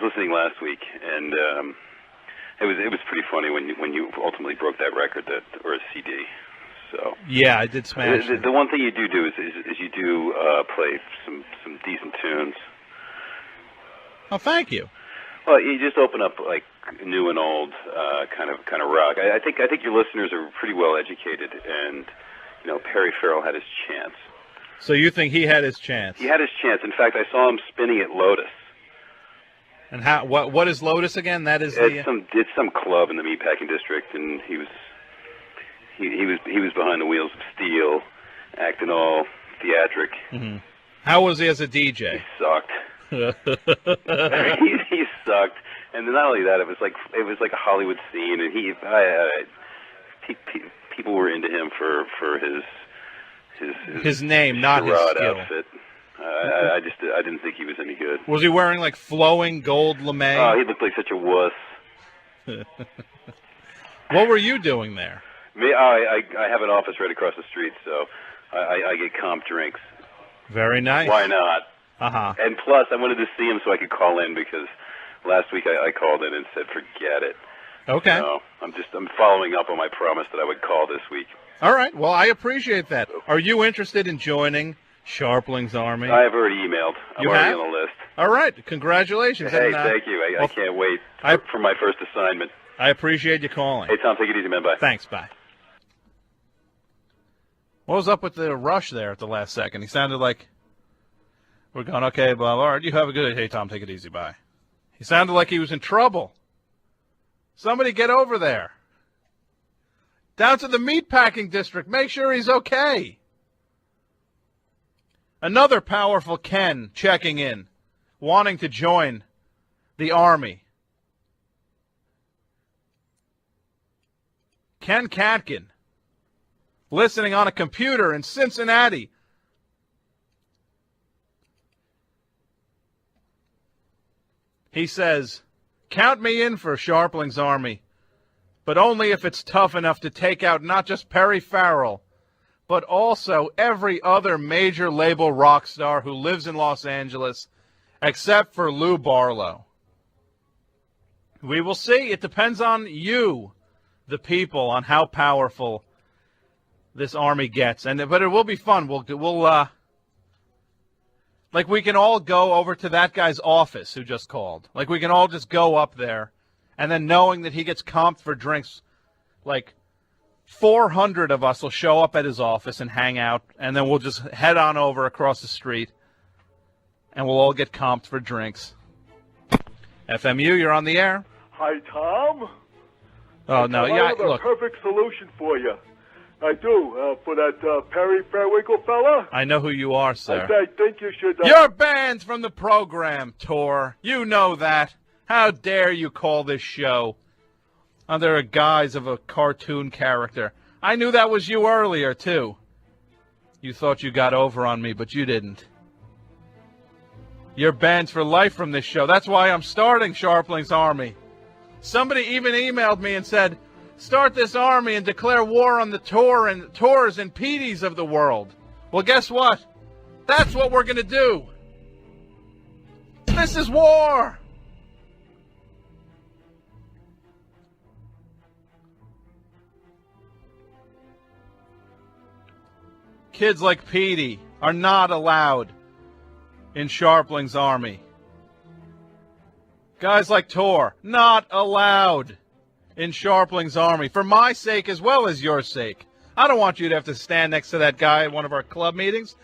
listening last week, and it was pretty funny when you ultimately broke that record or a CD. So yeah, I did smash. The one thing you do is you do play some decent tunes. Oh, thank you. Well, you just open up like new and old kind of rock. I think your listeners are pretty well educated, and Perry Farrell had his chance. So you think he had his chance? He had his chance. In fact, I saw him spinning at Lotus. And what is Lotus again? That is it's some club in the meatpacking district, and he was behind the wheels of steel, acting all theatric. Mm-hmm. How was he as a DJ? He sucked. he sucked, and not only that, it was like a Hollywood scene, and people were into him for his name, not his skill. Outfit. I didn't think he was any good. Was he wearing like flowing gold lame? Oh, he looked like such a wuss. What were you doing there? Me, I have an office right across the street, so I get comp drinks. Very nice. Why not? Uh-huh. And plus, I wanted to see him so I could call in, because last week I called in and said forget it. Okay. So I'm following up on my promise that I would call this week. All right. Well, I appreciate that. Are you interested in joining Scharpling's Army? I have already emailed. I'm already on the list. All right. Congratulations. Hey, thank you. I can't wait for my first assignment. I appreciate you calling. Hey, Tom, take it easy, man. Bye. Thanks. Bye. What was up with the rush there at the last second? He sounded like we're going, okay, well, all right, you have a good day. Hey, Tom, take it easy. Bye. He sounded like he was in trouble. Somebody get over there. Down to the meatpacking district. Make sure he's okay. Another powerful Ken checking in, wanting to join the Army. Ken Katkin, listening on a computer in Cincinnati. He says, count me in for Scharpling's Army, but only if it's tough enough to take out not just Perry Farrell, but also every other major label rock star who lives in Los Angeles, except for Lou Barlow. We will see. It depends on you, the people, on how powerful this Army gets. But it will be fun. Like, we can all go over to that guy's office who just called. Like, we can all just go up there, and then knowing that he gets comped for drinks like 400 of us will show up at his office and hang out, and then we'll just head on over across the street, and we'll all get comped for drinks. FMU, you're on the air. Hi, Tom. Oh, no, I yeah, have look, a perfect solution for you. I do. For that Perry Fairwinkle fella. I know who you are, sir. I think you should... You're banned from the program, Tor. You know that. How dare you call this show under a guise of a cartoon character? I knew that was you earlier, too. You thought you got over on me, but you didn't. You're banned for life from this show. That's why I'm starting Scharpling's Army. Somebody even emailed me and said, start this army and declare war on the Tors and Petees of the world. Well, guess what? That's what we're going to do. This is war. Kids like Petey are not allowed in Scharpling's army. Guys like Tor, not allowed in Scharpling's army. For my sake as well as your sake. I don't want you to have to stand next to that guy at one of our club meetings.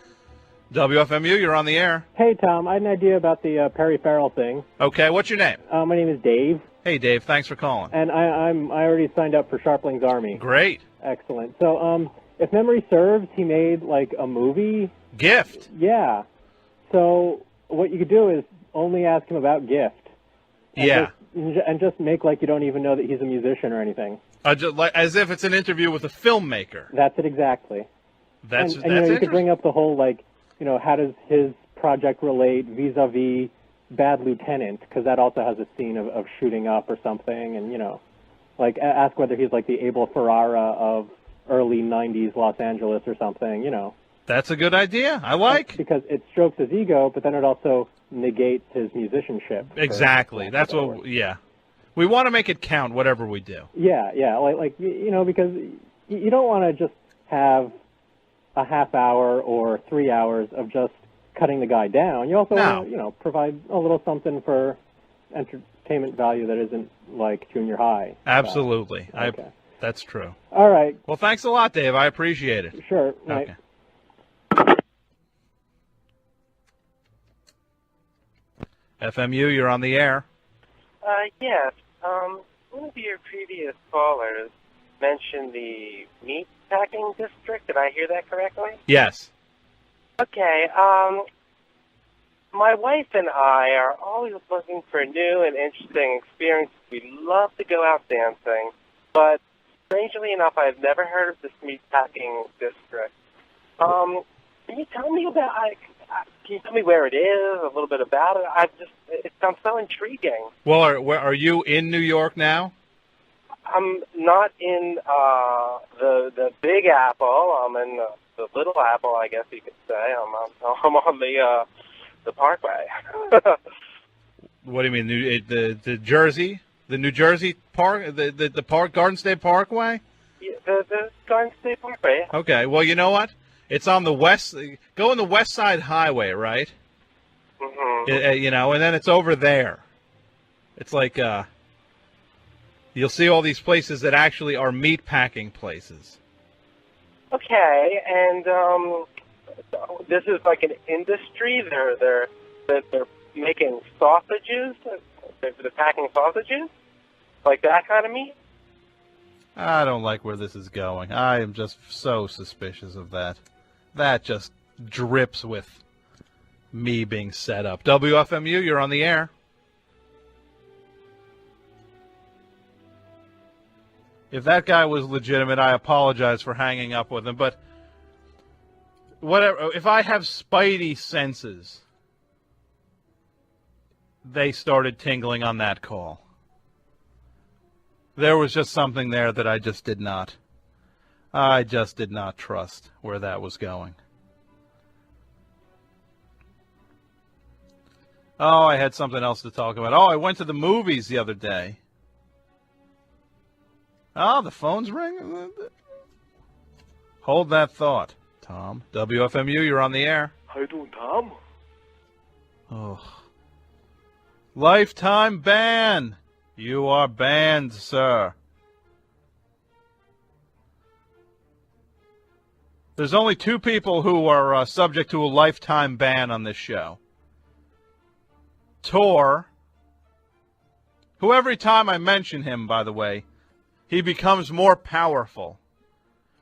WFMU, you're on the air. Hey, Tom, I had an idea about the Perry Farrell thing. Okay, what's your name? My name is Dave. Hey, Dave, thanks for calling. And I already signed up for Scharpling's Army. Great. Excellent. So, if memory serves, he made, like, a movie. Gift. Yeah. So, what you could do is only ask him about Gift. And just make like you don't even know that he's a musician or anything. As if it's an interview with a filmmaker. That's it exactly. That's you know, you could bring up the whole, like, you know, how does his project relate vis-a-vis Bad Lieutenant, because that also has a scene of shooting up or something, and, you know, like, ask whether he's like the Abel Ferrara of early 90s Los Angeles or something, you know. That's a good idea. I like. Because it strokes his ego, but then it also negates his musicianship. Exactly. That's what, yeah. We want to make it count, whatever we do. Yeah, yeah. Like you know, because you don't want to just have a half hour or 3 hours of just cutting the guy down. You also want to, you know, provide a little something for entertainment value that isn't like junior high. Absolutely. Okay. That's true. All right. Well, thanks a lot, Dave. I appreciate it. Sure. Okay. FMU, you're on the air. Yes. One of your previous callers mentioned the meat packing district. Did I hear that correctly? Yes. Okay. My wife and I are always looking for new and interesting experiences. We love to go out dancing, but strangely enough, I've never heard of this meat packing district. Can you tell me about? Can you tell me where it is? A little bit about it. It sounds so intriguing. Well, are you in New York now? I'm not in the Big Apple. I'm in the Little Apple, I guess you could say. I'm on the Parkway. What do you mean? The Jersey? The New Jersey Park? The Park Garden State Parkway? Yeah, the Garden State Parkway. Okay. Well, you know what? It's on the west. Go on the West Side Highway, right? Mm-hmm. You know, and then it's over there. It's like you'll see all these places that actually are meat packing places. Okay, and this is like an industry. They're making sausages. They're packing sausages, like that kind of meat. I don't like where this is going. I am just so suspicious of that. That just drips with me being set up. WFMU, you're on the air. If that guy was legitimate, I apologize for hanging up with him, but whatever. If I have spidey senses, they started tingling on that call. There was just something there that I just did not trust where that was going. Oh, I had something else to talk about. Oh, I went to the movies the other day. Oh, the phone's ringing. Hold that thought, Tom. WFMU, you're on the air. How you doing, Tom? Oh. Lifetime ban. You are banned, sir. There's only two people who are subject to a lifetime ban on this show. Tor, who every time I mention him, by the way, he becomes more powerful,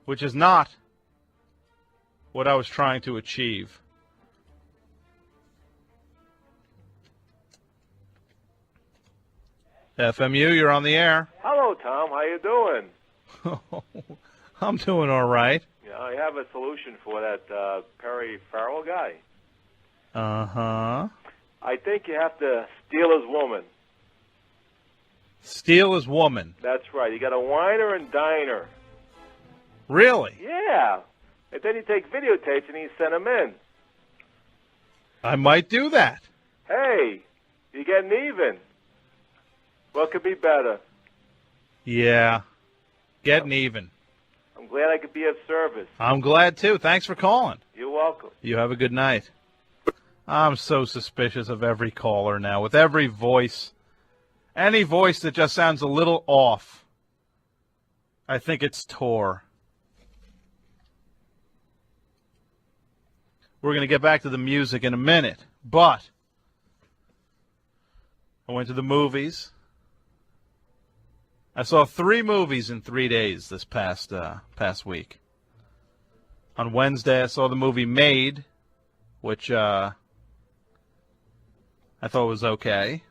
which is not what I was trying to achieve. FMU, you're on the air. Hello, Tom. How you doing? I'm doing all right. Yeah, I have a solution for that Perry Farrell guy. Uh-huh. I think you have to steal his woman. Steal his woman. That's right. You got to wine her and dine her. Really? Yeah. And then you take videotapes and you send them in. I might do that. Hey, you're getting even. What could be better? Yeah. Getting even. I'm glad I could be of service. I'm glad, too. Thanks for calling. You're welcome. You have a good night. I'm so suspicious of every caller now, with every voice. Any voice that just sounds a little off. I think it's Tor. We're going to get back to the music in a minute, but I went to the movies. I saw 3 movies in 3 days this past week. On Wednesday, I saw the movie Made, which I thought was okay.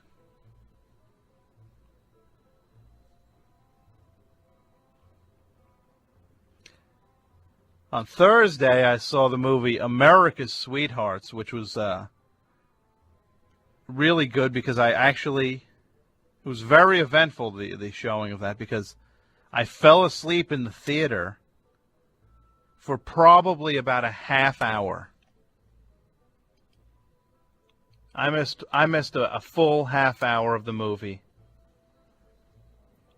On Thursday, I saw the movie America's Sweethearts, which was really good because it was very eventful, the showing of that, because I fell asleep in the theater for probably about a half hour. I missed a full half hour of the movie.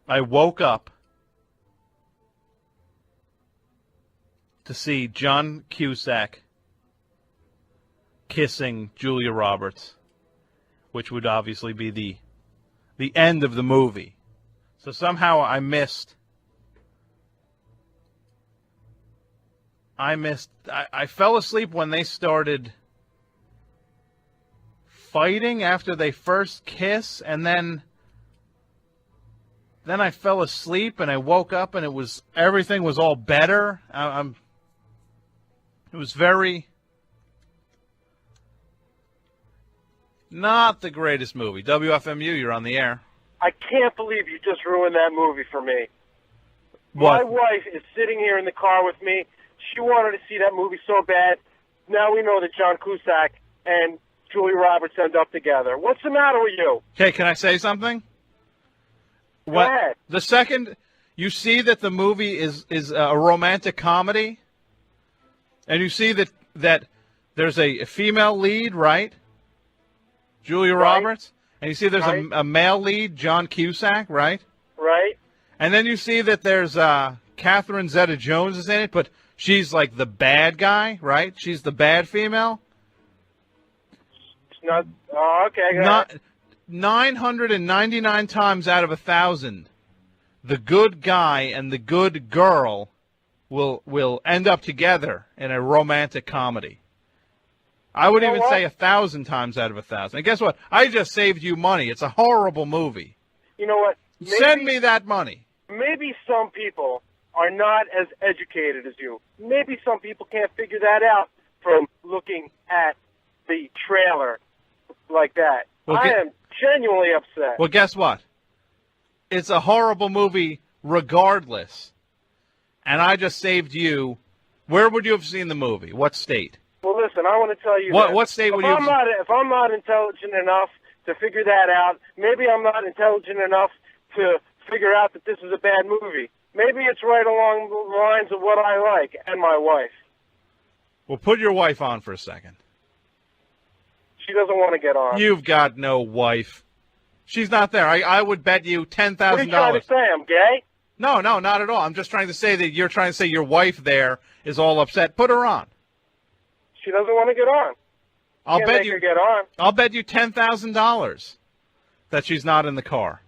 I woke up to see John Cusack kissing Julia Roberts, which would obviously be the end of the movie. So somehow I fell asleep when they started fighting after they first kiss, and then I fell asleep and I woke up and everything was all better. It was very not the greatest movie. WFMU, you're on the air. I can't believe you just ruined that movie for me. What? My wife is sitting here in the car with me. She wanted to see that movie so bad. Now we know that John Cusack and Julia Roberts end up together. What's the matter with you? Okay, can I say something? Go ahead. The second you see that the movie is a romantic comedy, and you see that there's a female lead, right? Julia Roberts. And you see there's a male lead, John Cusack, right? Right. And then you see that there's Catherine Zeta-Jones is in it, but she's like the bad guy, right? She's the bad female. It's not. Oh, okay. Go ahead. 999 times out of 1,000, the good guy and the good girl will end up together in a romantic comedy. I would even say 1,000 times out of 1,000. And guess what? I just saved you money. It's a horrible movie. You know what? Send me that money. Maybe some people are not as educated as you. Maybe some people can't figure that out from looking at the trailer like that. Well, I am genuinely upset. Well, guess what? It's a horrible movie regardless. And I just saved you. Where would you have seen the movie? What state? Well, listen, I want to tell you What state would you have... If I'm not intelligent enough to figure that out, maybe I'm not intelligent enough to figure out that this is a bad movie. Maybe it's right along the lines of what I like and my wife. Well, put your wife on for a second. She doesn't want to get on. You've got no wife. She's not there. I would bet you $10,000. What are you trying to say? I'm gay? No, not at all. I'm just trying to say that you're trying to say your wife there is all upset. Put her on. She doesn't want to get on. I'll bet you her get on. I'll bet you $10,000 that she's not in the car.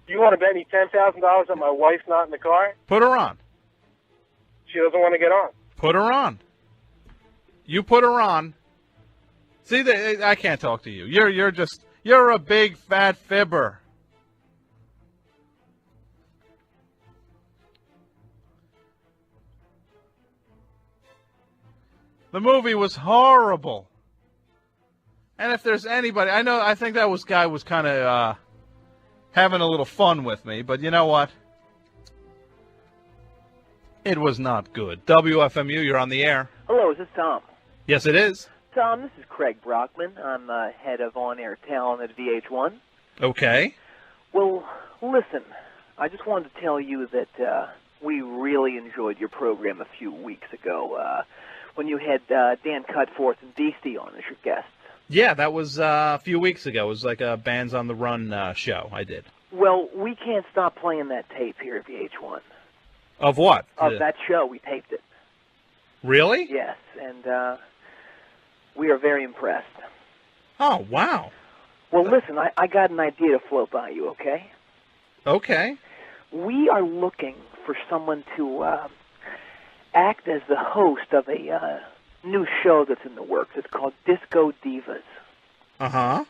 You want to bet me $10,000 that my wife's not in the car? Put her on. She doesn't want to get on. Put her on. You put her on. See, I can't talk to you. You're a big fat fibber. The movie was horrible. And if there's anybody, I think that guy was kind of having a little fun with me, but you know what? It was not good. WFMU, you're on the air. Hello, is this Tom? Yes, it is. Tom, this is Craig Brockman. I'm head of on-air talent at VH1. Okay. Well, listen, I just wanted to tell you that we really enjoyed your program a few weeks ago when you had Dan Cutforth and Beastie on as your guests. Yeah, that was a few weeks ago. It was like a Bands on the Run show I did. Well, we can't stop playing that tape here at VH1. Of what? Of that show. We taped it. Really? Yes, and we are very impressed. Oh, wow. Well, listen, I got an idea to float by you, okay? Okay. We are looking for someone to act as the host of a new show that's in the works. It's called Disco Divas. Uh-huh.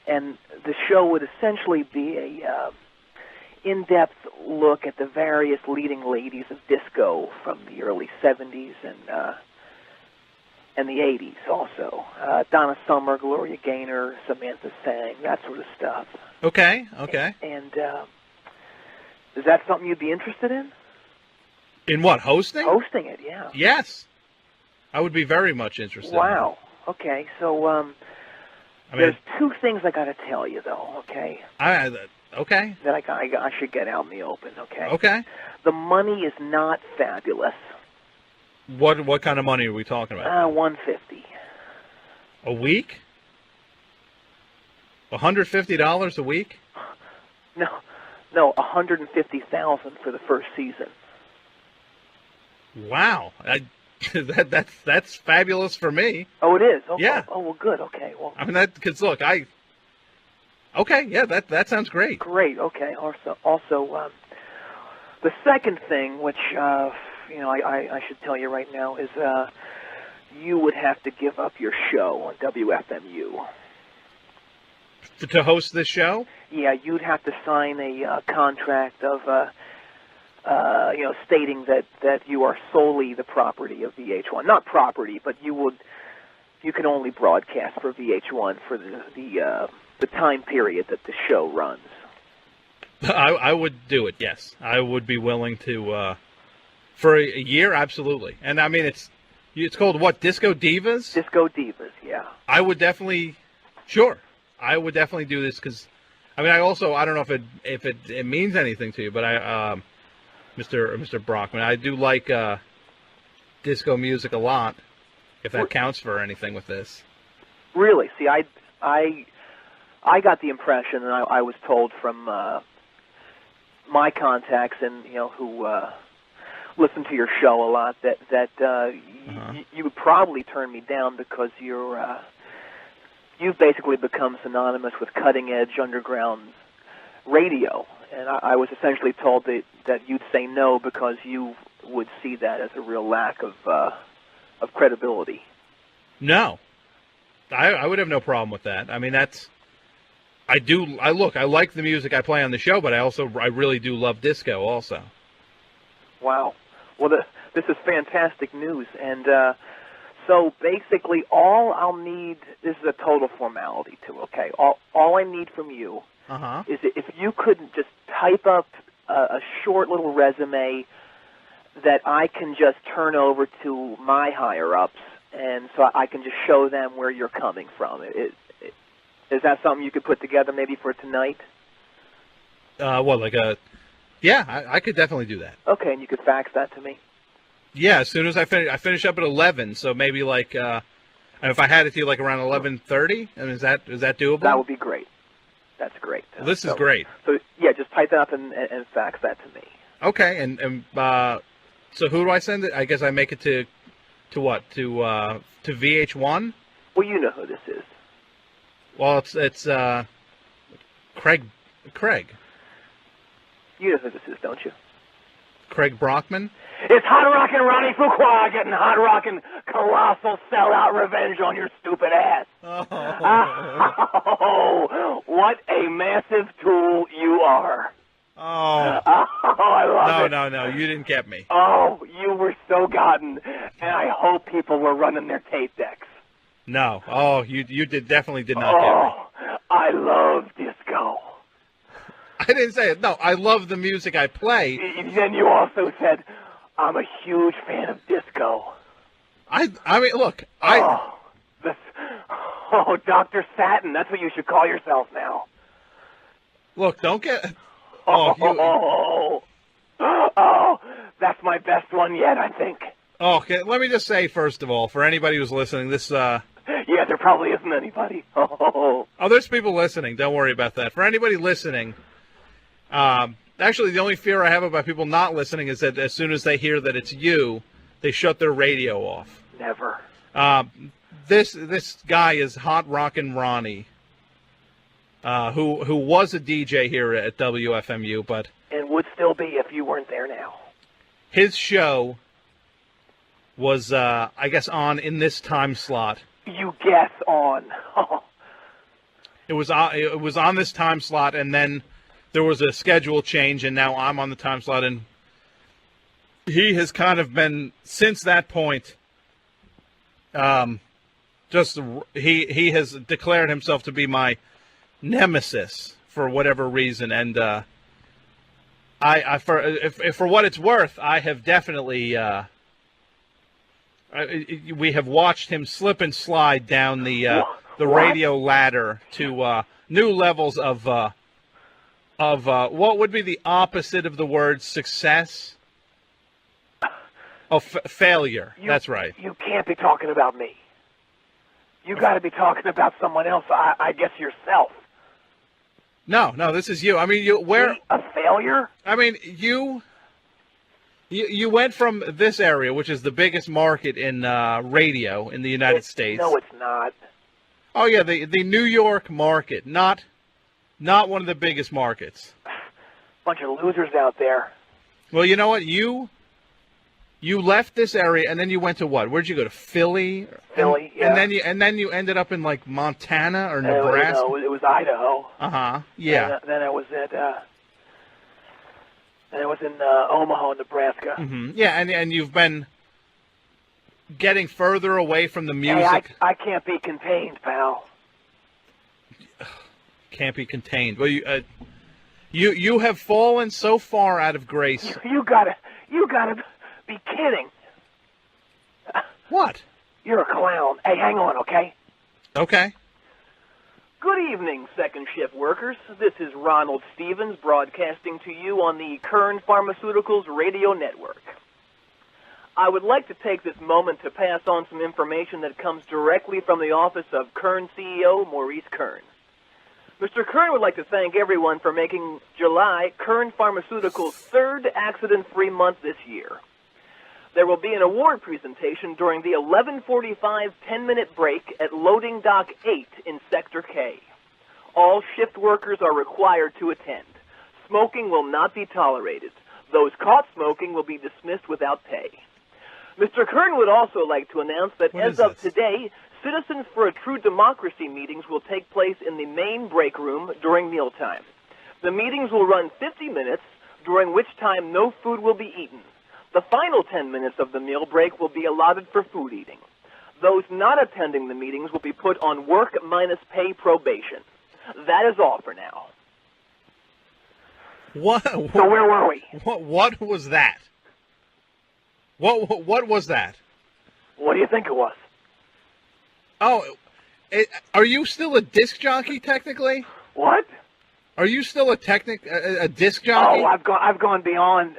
And the show would essentially be a in-depth look at the various leading ladies of disco from the early 70s and the 80s also. Donna Summer, Gloria Gaynor, Samantha Sang, that sort of stuff. Okay, okay. And is that something you'd be interested in? In what, hosting? Hosting it, yeah. Yes. I would be very much interested. Wow. Okay, so there's two things I got to tell you, though, okay? Okay. That I should get out in the open, okay? Okay. The money is not fabulous. What kind of money are we talking about? $150. A week? $150 a week? No, $150,000 for the first season. Wow. That's fabulous for me. Oh, it is? Okay. Yeah. Oh, well, good. Okay. Well, I mean, because look, okay, yeah, that sounds great. Great. Okay. Also, the second thing, which I should tell you right now, is you would have to give up your show on WFMU. To host this show? Yeah, you'd have to sign a contract of, stating that you are solely the property of VH1. Not property, but you can only broadcast for VH1 for the time period that the show runs. I would do it, yes. I would be willing to, for a year, absolutely. And I mean, it's called what, Disco Divas? Disco Divas, yeah. I would definitely, sure. I would definitely do this because, I mean, I don't know if it means anything to you, but Mr. Brockman, I do like disco music a lot, if that counts for anything with this. Really? See, I got the impression, and I was told from my contacts and who listen to your show a lot that you would probably turn me down because you've basically become synonymous with cutting-edge underground radio, and I was essentially told that you'd say no because you would see that as a real lack of credibility. No, I would have no problem with that. I mean, I like the music I play on the show, but I really do love disco also. Wow. Well, this is fantastic news, and so basically all I'll need, this is a total formality too, okay? All I need from you is if you could just type up a short little resume that I can just turn over to my higher-ups, and so I can just show them where you're coming from. Is that something you could put together maybe for tonight? Yeah, I could definitely do that. Okay, and you could fax that to me? Yeah, as soon as I finish up at 11, so maybe if I had it to you around 11:30, I mean, is that doable? That would be great. That's great. Well, this is great. So yeah, just type that up and fax that to me. Okay, and so who do I send it? I guess I make it to what? To VH1? Well, you know who this is. Well, it's Craig. You know who this is, don't you? Craig Brockman? It's Hot Rockin Ronny Fuqua getting Hot Rockin colossal sellout revenge on your stupid ass. Oh, what a massive tool you are. Oh. I love it. No, you didn't get me. Oh, you were so gotten, and I hope people were running their tape decks. No. Oh, you definitely did not get me. I love disco. I didn't say it. No, I love the music I play. Then you also said, I'm a huge fan of disco. I mean, look, Oh, Dr. Satin, that's what you should call yourself now. Look, don't get... Oh, that's my best one yet, I think. Okay, let me just say, first of all, for anybody who's listening, this... Yeah, there probably isn't anybody. Oh, there's people listening. Don't worry about that. For anybody listening, actually, the only fear I have about people not listening is that as soon as they hear that it's you, they shut their radio off. Never. This guy is Hot Rockin Ronny, who was a DJ here at WFMU, but... And would still be if you weren't there now. His show was, I guess, on in this time slot. You guess on. It was on this time slot, and then there was a schedule change, and now I'm on the time slot, and he has kind of been, since that point, he has declared himself to be my nemesis for whatever reason, and for what it's worth, I have definitely we have watched him slip and slide down the radio ladder to new levels of what would be the opposite of the word success? Oh, failure. That's right. You can't be talking about me. You got to be talking about someone else. I guess yourself. No, this is you. I mean, where a failure? I mean, you went from this area, which is the biggest market in radio in the United States. No, it's not. Oh yeah, the New York market, not one of the biggest markets. Bunch of losers out there. Well, you know what? You left this area, and then you went to what? Where'd you go? To Philly? Philly, yeah. And then you ended up in like Montana or Nebraska. No, it was Idaho. Yeah. And then I was at. And I was in Omaha, Nebraska. Mm-hmm. Yeah, and you've been getting further away from the music. Hey, I can't be contained, pal. Can't be contained. Well, you have fallen so far out of grace. You gotta be kidding. What? You're a clown. Hey, hang on, okay? Okay. Good evening, second shift workers. This is Ronald Stevens broadcasting to you on the Kern Pharmaceuticals radio network. I would like to take this moment to pass on some information that comes directly from the office of Kern CEO Maurice Kern. Mr. Kern would like to thank everyone for making July Kern Pharmaceuticals' third accident-free month this year. There will be an award presentation during the 11:45 10-minute break at Loading Dock 8 in Sector K. All shift workers are required to attend. Smoking will not be tolerated. Those caught smoking will be dismissed without pay. Mr. Kern would also like to announce that as of today, Citizens for a True Democracy meetings will take place in the main break room during mealtime. The meetings will run 50 minutes, during which time no food will be eaten. The final 10 minutes of the meal break will be allotted for food eating. Those not attending the meetings will be put on work minus pay probation. That is all for now. What? So where were we? What was that? What was that? What do you think it was? Oh, are you still a disc jockey technically? What? Are you still a disc jockey? Oh, I've gone beyond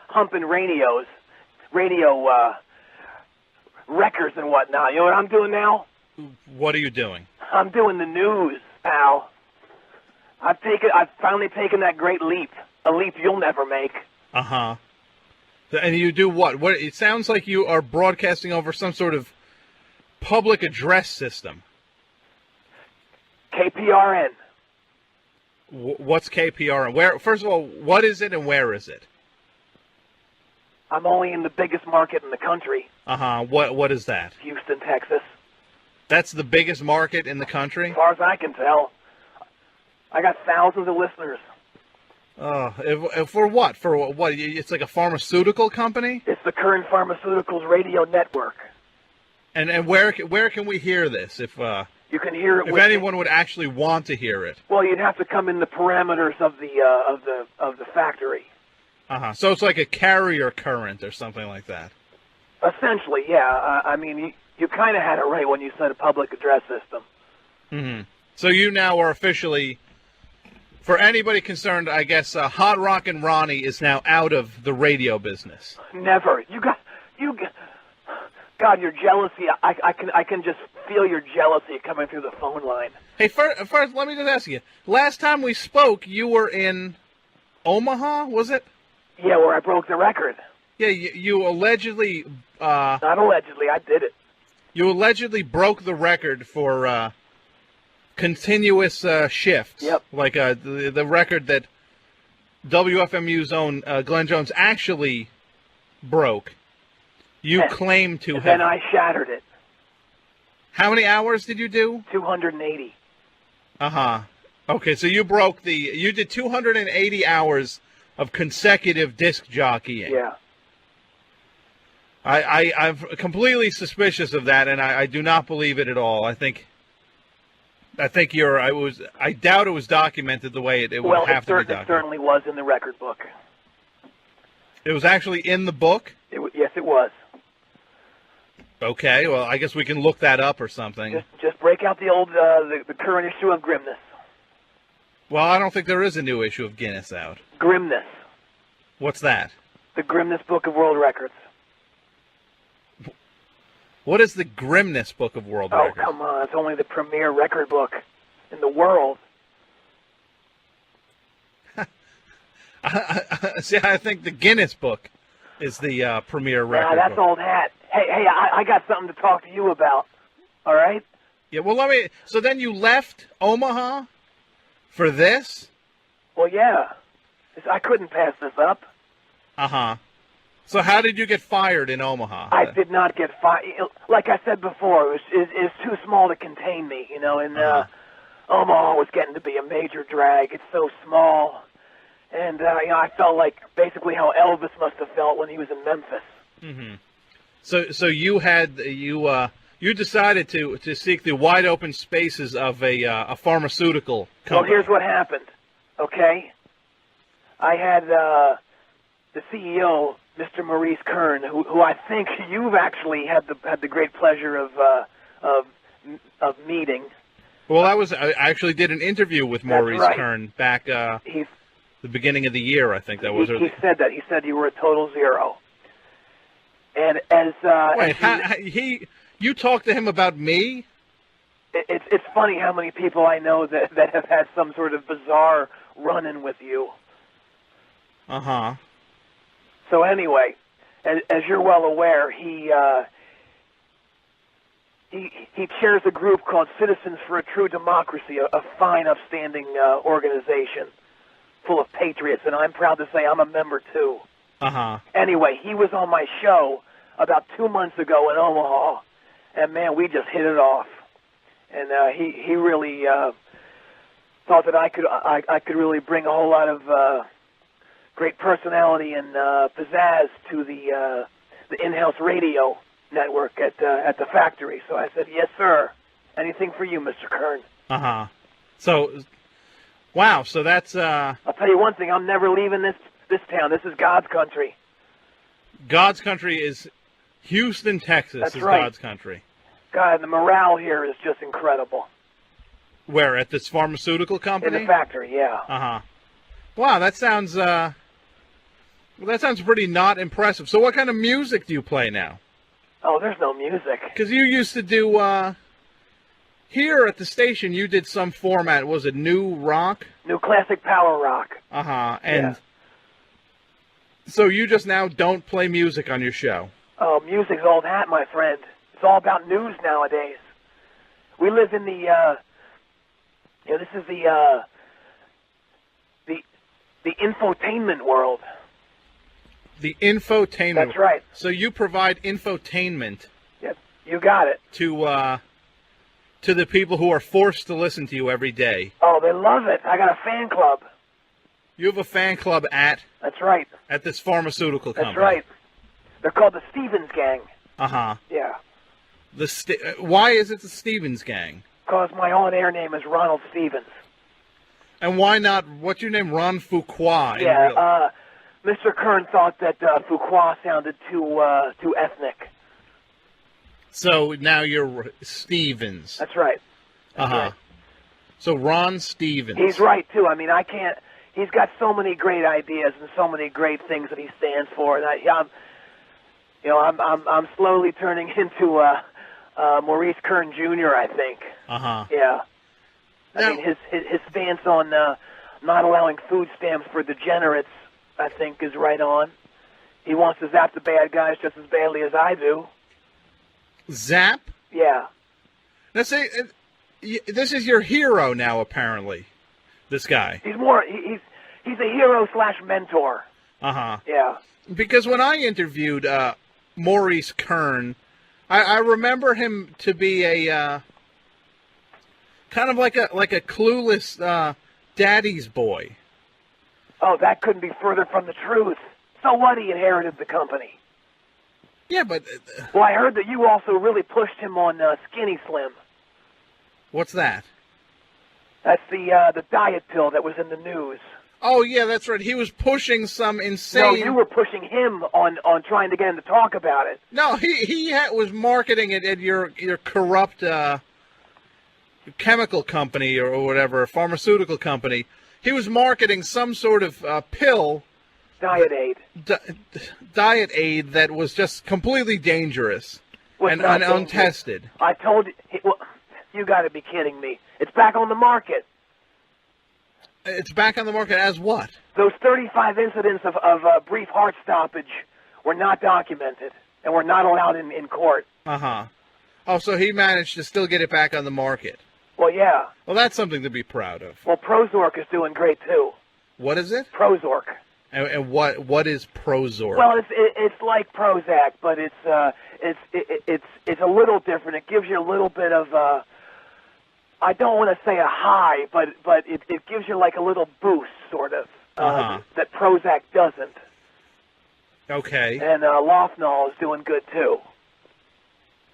humping radio records and whatnot. You know what I'm doing now? What are you doing? I'm doing the news, pal. I've finally taken that great leap, a leap you'll never make. Uh-huh. And you do what? What? It sounds like you are broadcasting over some sort of public address system. KPRN. What's KPRN? Where? First of all, what is it and where is it? I'm only in the biggest market in the country, What is that? Houston, Texas. That's the biggest market in the country? As far as I can tell. I got thousands of listeners. For what? For what? It's like a pharmaceutical company? It's the Kern Pharmaceuticals radio network. And where can we hear this? If you can hear it. If anyone would actually want to hear it. Well, you'd have to come in the parameters of the factory. So it's like a carrier current or something like that. Essentially, yeah. I mean, you kind of had it right when you said a public address system. Mm-hmm. So you now are officially, for anybody concerned, I guess Hot Rockin Ronny is now out of the radio business. Never. God, your jealousy. I can just feel your jealousy coming through the phone line. Hey, first, let me just ask you. Last time we spoke, you were in Omaha, was it? Yeah, where I broke the record. Yeah, you allegedly... Not allegedly, I did it. You allegedly broke the record for continuous shifts. Yep. Like the record that WFMU's own Glenn Jones actually broke. You claim to have... Then I shattered it. How many hours did you do? 280. Okay, so you did 280 hours of consecutive disc jockeying. Yeah. I'm completely suspicious of that, and I do not believe it at all. I doubt it was documented the way it would have to be documented. It certainly was in the record book. It was actually in the book? Yes, it was. Okay, well, I guess we can look that up or something. Just break out the old, the current issue of Grimness. Well, I don't think there is a new issue of Guinness out. Grimness. What's that? The Grimness Book of World Records. What is the Grimness Book of World Records? Oh, come on. It's only the premier record book in the world. See, I think the Guinness Book is the premier record that's book. old hat. Hey, I got something to talk to you about. All right? Yeah, well, so then you left Omaha for this? Well, yeah. I couldn't pass this up. So how did you get fired in Omaha? I did not get fired. Like I said before, it was too small to contain me, and Omaha was getting to be a major drag. It's so small. And, I felt like basically how Elvis must have felt when he was in Memphis. Mm-hmm. So you decided to seek the wide open spaces of a pharmaceutical company. Well, here's what happened, okay? I had the CEO, Mr. Maurice Kern, who I think you've actually had the great pleasure of meeting. Well, I actually did an interview with Maurice Kern back the beginning of the year. I think that was. He said that. He said you were a total zero. And as you talked to him about me? It's funny how many people I know that have had some sort of bizarre run-in with you. So anyway, as you're well aware, he chairs a group called Citizens for a True Democracy, a fine, upstanding organization full of patriots, and I'm proud to say I'm a member too. Anyway, he was on my show about 2 months ago in Omaha, and man, we just hit it off. And he really thought that I could really bring a whole lot of great personality and pizzazz to the in-house radio network at the factory. So I said, yes, sir. Anything for you, Mr. Kern. So, wow. So that's. I'll tell you one thing. I'm never leaving this town. This is God's country. God's country is Houston, Texas. That's is right. God's country. God, the morale here is just incredible. Where, at this pharmaceutical company? In the factory, yeah. Wow, that sounds pretty not impressive. So what kind of music do you play now? Oh, there's no music. Because you used to do, here at the station, you did some format. Was it new rock? New classic power rock. And so you just now don't play music on your show? Oh, music's old hat, my friend. It's all about news nowadays. We live in the, this is the infotainment world. The infotainment. That's right. So you provide infotainment. Yep, you got it. To the people who are forced to listen to you every day. Oh, they love it. I got a fan club. You have a fan club at? That's right. At this pharmaceutical company. That's right. They're called the Stevens Gang. Uh-huh. Yeah. Why is it the Stevens Gang? Because my on-air name is Ronald Stevens. And why not, what's your name, Ron Fuqua? Yeah, Mr. Kern thought that Fuqua sounded too ethnic. So now you're Stevens. That's right. Uh-huh. Right. So Ron Stevens. He's right, too. I mean, I can't... He's got so many great ideas and so many great things that he stands for. And I'm slowly turning into Maurice Kern Jr., I think. Uh-huh. Yeah. I mean, his stance on not allowing food stamps for degenerates, I think, is right on. He wants to zap the bad guys just as badly as I do. Zap? Yeah. Let's say this is your hero now, apparently. This guy. He's a hero / mentor. Uh-huh. Yeah. Because when I interviewed Maurice Kern, I remember him to be a kind of like a clueless daddy's boy. Oh, that couldn't be further from the truth. So what? He inherited the company. Yeah, but... well, I heard that you also really pushed him on Skinny Slim. What's that? That's the diet pill that was in the news. Oh, yeah, that's right. He was pushing some insane... No, you were pushing him on trying to get him to talk about it. No, he was marketing it at your corrupt chemical company or whatever, pharmaceutical company. He was marketing some sort of pill... Diet aid. Diet aid that was just completely dangerous and untested. I told you... Well, you got to be kidding me. It's back on the market. It's back on the market as what? Those 35 incidents of brief heart stoppage were not documented and were not allowed in court. Uh-huh. Oh, so he managed to still get it back on the market. Well, yeah. Well, that's something to be proud of. Well, Prozork is doing great, too. What is it? Prozork. And what is Prozork? Well, it's like Prozac, but it's a little different. It gives you a little bit of I don't want to say a high, but it gives you like a little boost, sort of, that Prozac doesn't. Okay. And Lofnol is doing good, too.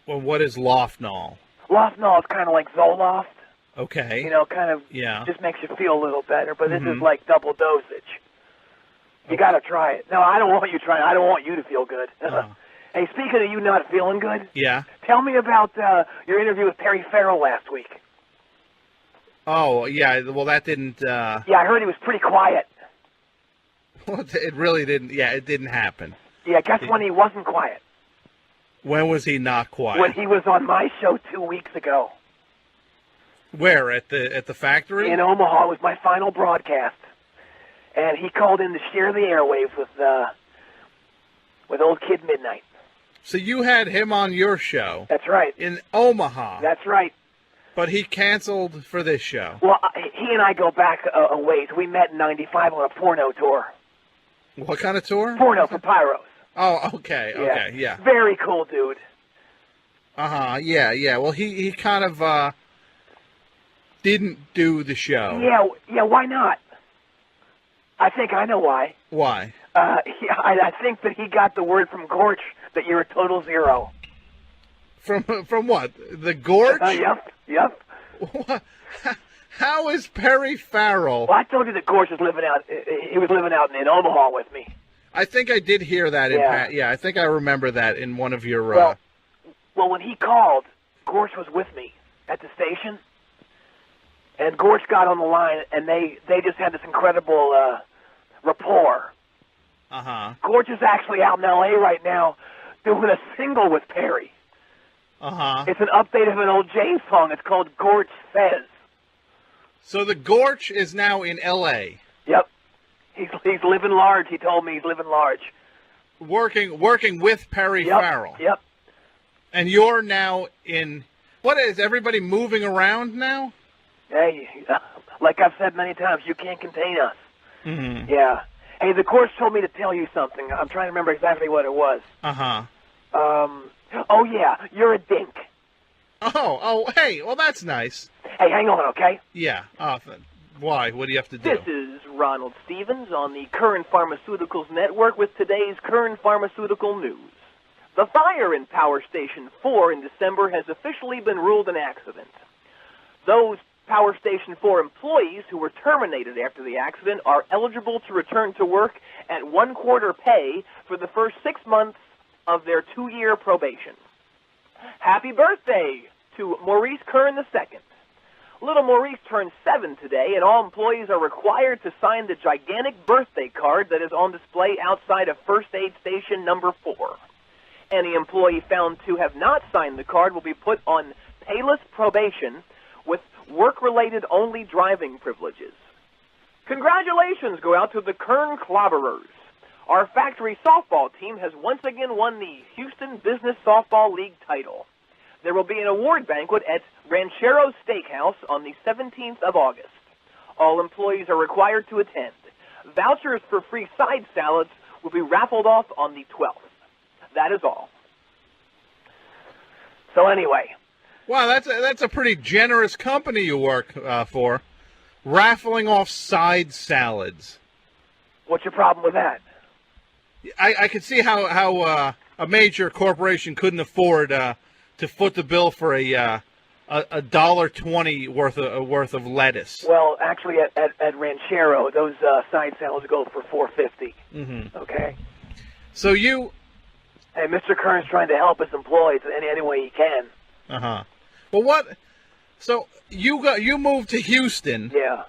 Well, what is Lofnol? Lofnol is kind of like Zoloft. Okay. You know, kind of just makes you feel a little better, but this is like double dosage. You got to try it. No, I don't want you trying. I don't want you to feel good. Hey, speaking of you not feeling good, tell me about your interview with Perry Farrell last week. Oh, yeah. Well, that didn't... Yeah, I heard he was pretty quiet. Well, it really didn't... Yeah, it didn't happen. Yeah, guess when he wasn't quiet? When was he not quiet? When he was on my show 2 weeks ago. Where? At the factory? In Omaha. It was my final broadcast. And he called in to share the airwaves with Old Kid Midnight. So you had him on your show. That's right. In Omaha. That's right. But he canceled for this show. Well, he and I go back a ways. We met in '95 on a porno tour. What kind of tour? Porno for Pyros. Oh, okay, yeah. Very cool dude. Uh-huh, yeah. Well, he kind of didn't do the show. Yeah, why not? I think I know why. Why? I think that he got the word from Gorch that you're a total zero. From what? The Gorch? Yep. How is Perry Farrell? Well, I told you that Gorch was living out. He was living out in Omaha with me. I think I did hear that. Yeah. I think I remember that in one of your. Well, when he called, Gorch was with me at the station, and Gorch got on the line, and they just had this incredible rapport. Uh-huh. Gorch is actually out in L.A. right now doing a single with Perry. Uh-huh. It's an update of an old James song. It's called Gorch Says. So the Gorch is now in L.A. Yep. He's living large. He told me he's living large. Working with Perry Farrell. Yep. And you're now in... What is everybody moving around now? Hey, like I've said many times, you can't contain us. Mm-hmm. Yeah. Hey, the course told me to tell you something. I'm trying to remember exactly what it was. Uh-huh. Oh yeah, you're a dink. Oh, hey, well, that's nice. Hey, hang on, okay? Yeah. Why? What do you have to do? This is Ronald Stevens on the Current Pharmaceuticals Network with today's Current Pharmaceutical News. The fire in Power Station 4 in December has officially been ruled an accident. Those Power Station 4 employees who were terminated after the accident are eligible to return to work at 1/4 pay for the first 6 months of their 2-year probation. Happy birthday to Maurice Kern II. Little Maurice turned 7 today, and all employees are required to sign the gigantic birthday card that is on display outside of First Aid Station number 4. Any employee found to have not signed the card will be put on payless probation with work-related only driving privileges. Congratulations go out to the Kern Clobberers. Our factory softball team has once again won the Houston Business Softball League title. There will be an award banquet at Ranchero Steakhouse on the 17th of August. All employees are required to attend. Vouchers for free side salads will be raffled off on the 12th. That is all. So anyway. Wow, that's a pretty generous company you work for. Raffling off side salads. What's your problem with that? I could see how a major corporation couldn't afford to foot the bill for a $1.20 worth of lettuce. Well, actually, at Ranchero, those side salads go for $4.50. Mm-hmm. Okay. So you. Hey, Mr. Kern's trying to help his employees any way he can. Uh-huh. Well, what? So you moved to Houston. Yeah.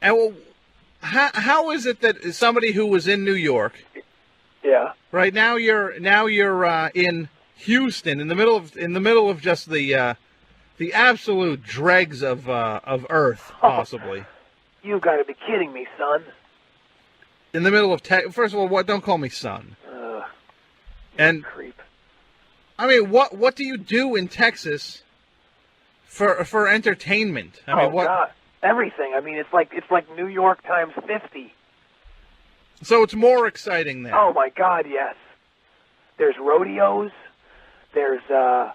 And well, how is it that somebody who was in New York? Yeah. Right now you're in Houston in the middle of just the absolute dregs of Earth, possibly. You got to be kidding me, son. In the middle of first of all, what? Don't call me son. And creep. I mean, what do you do in Texas for entertainment? I mean, what? God, everything. I mean, it's like New York times 50. So it's more exciting there. Oh my God, yes. There's rodeos. There's a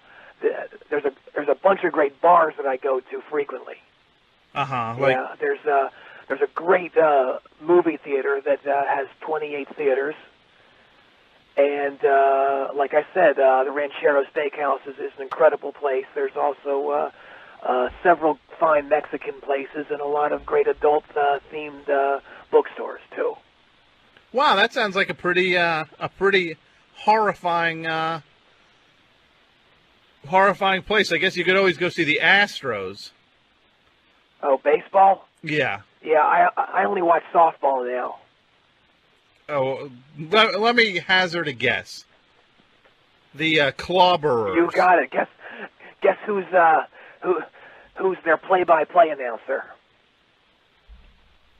bunch of great bars that I go to frequently. Uh-huh. Yeah. There's a great movie theater that has 28 theaters. And like I said, the Ranchero Steakhouse is an incredible place. There's also several fine Mexican places and a lot of great adult-themed bookstores too. Wow, that sounds like a pretty horrifying place. I guess you could always go see the Astros. Oh, baseball? Yeah. Yeah, I only watch softball now. Oh, let me hazard a guess. The Clobberers. You got it. Guess who's their play-by-play announcer?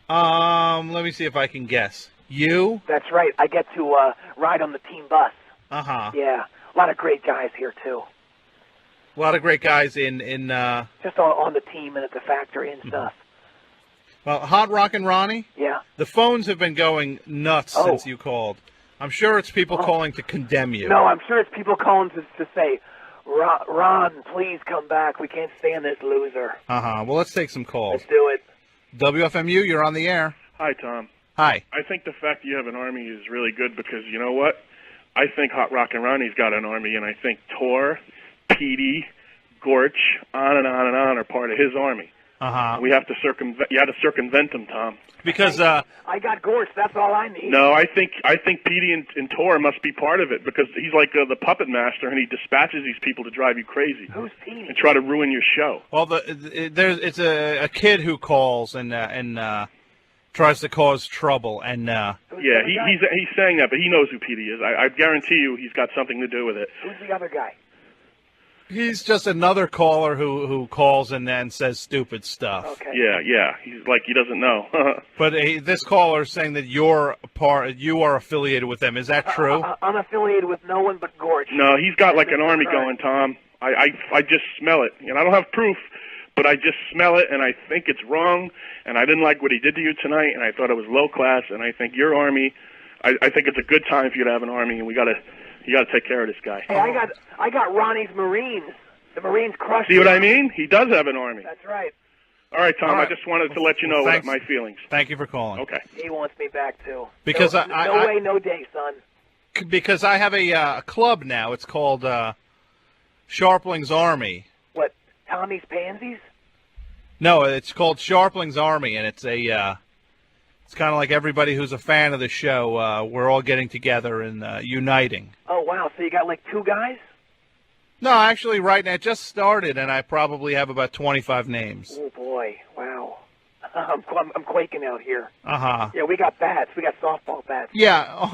Let me see if I can guess. You? That's right. I get to ride on the team bus. Uh-huh. Yeah, a lot of great guys here too. A lot of great guys in just on the team and at the factory and stuff. Well, Hot Rockin Ronny? Yeah. The phones have been going nuts since you called. I'm sure it's people calling to condemn you. No, I'm sure it's people calling to say, Ron, please come back. We can't stand this loser. Uh-huh. Well, let's take some calls. Let's do it. WFMU, you're on the air. Hi, Tom. Hi. I think the fact you have an army is really good because you know what? I think Hot Rockin Ronny's got an army, and I think Tor, Petey, Gorch, on and on and on are part of his army. Uh-huh. We have to you have to circumvent them, Tom. Because I got Gorch. That's all I need. No, I think Petey and Tor must be part of it because he's like the puppet master, and he dispatches these people to drive you crazy. Who's Petey? And try to ruin your show. Well, it's a kid who calls and tries to cause trouble, and yeah, he's saying that, but he knows who Petey is. I guarantee you, he's got something to do with it. Who's the other guy? he's just another caller who calls and then says stupid stuff. Okay. Yeah. He's like he doesn't know. But this caller is saying that you are affiliated with them. Is that true? I'm affiliated with no one but Gorge. No, he's got like an army going, Tom. I just smell it, and I don't have proof, but I just smell it, and I think it's wrong, and I didn't like what he did to you tonight, and I thought it was low class, and I think your Army, I think it's a good time for you to have an Army, and you got to take care of this guy. Hey, I got Ronnie's Marines. The Marines crushed See him. what I mean? He does have an Army. That's right. All right, Tom, All right. I just wanted to let you know Thanks. my feelings. Thank you for calling. Okay. He wants me back, too. Because no, I- no I- way, no day, son. Because I have a club now. It's called Scharpling's Army. What, Tommy's Pansies? No, it's called Scharpling's Army, and it's it's kind of like everybody who's a fan of the show. We're all getting together and uniting. Oh, wow, so you got like 2 guys? No, actually, right now it just started, and I probably have about 25 names. Oh, boy, wow. I'm quaking out here. Uh-huh. Yeah, we got bats. We got softball bats. Yeah,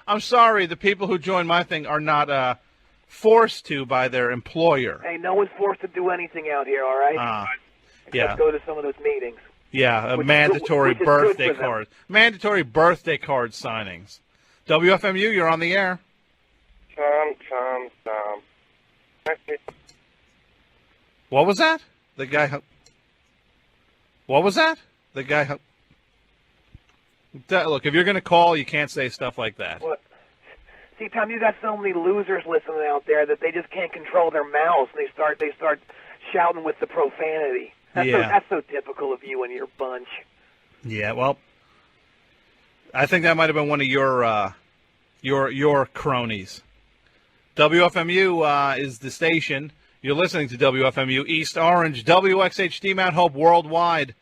I'm sorry. The people who join my thing are not forced to by their employer. Hey, no one's forced to do anything out here, all right? Yeah. Let's go to some of those meetings. Yeah, Which is mandatory good birthday for them. cards. Mandatory birthday card signings. WFMU, you're on the air. Tom. What was that? The guy. What was that? The guy. Look, if you're going to call, you can't say stuff like that. What? See, Tom, you got so many losers listening out there that they just can't control their mouths. And they start shouting with the profanity. That's so typical of you and your bunch. Yeah, well, I think that might have been one of your cronies. WFMU is the station. You're listening to WFMU East Orange, WXHD Mount Hope worldwide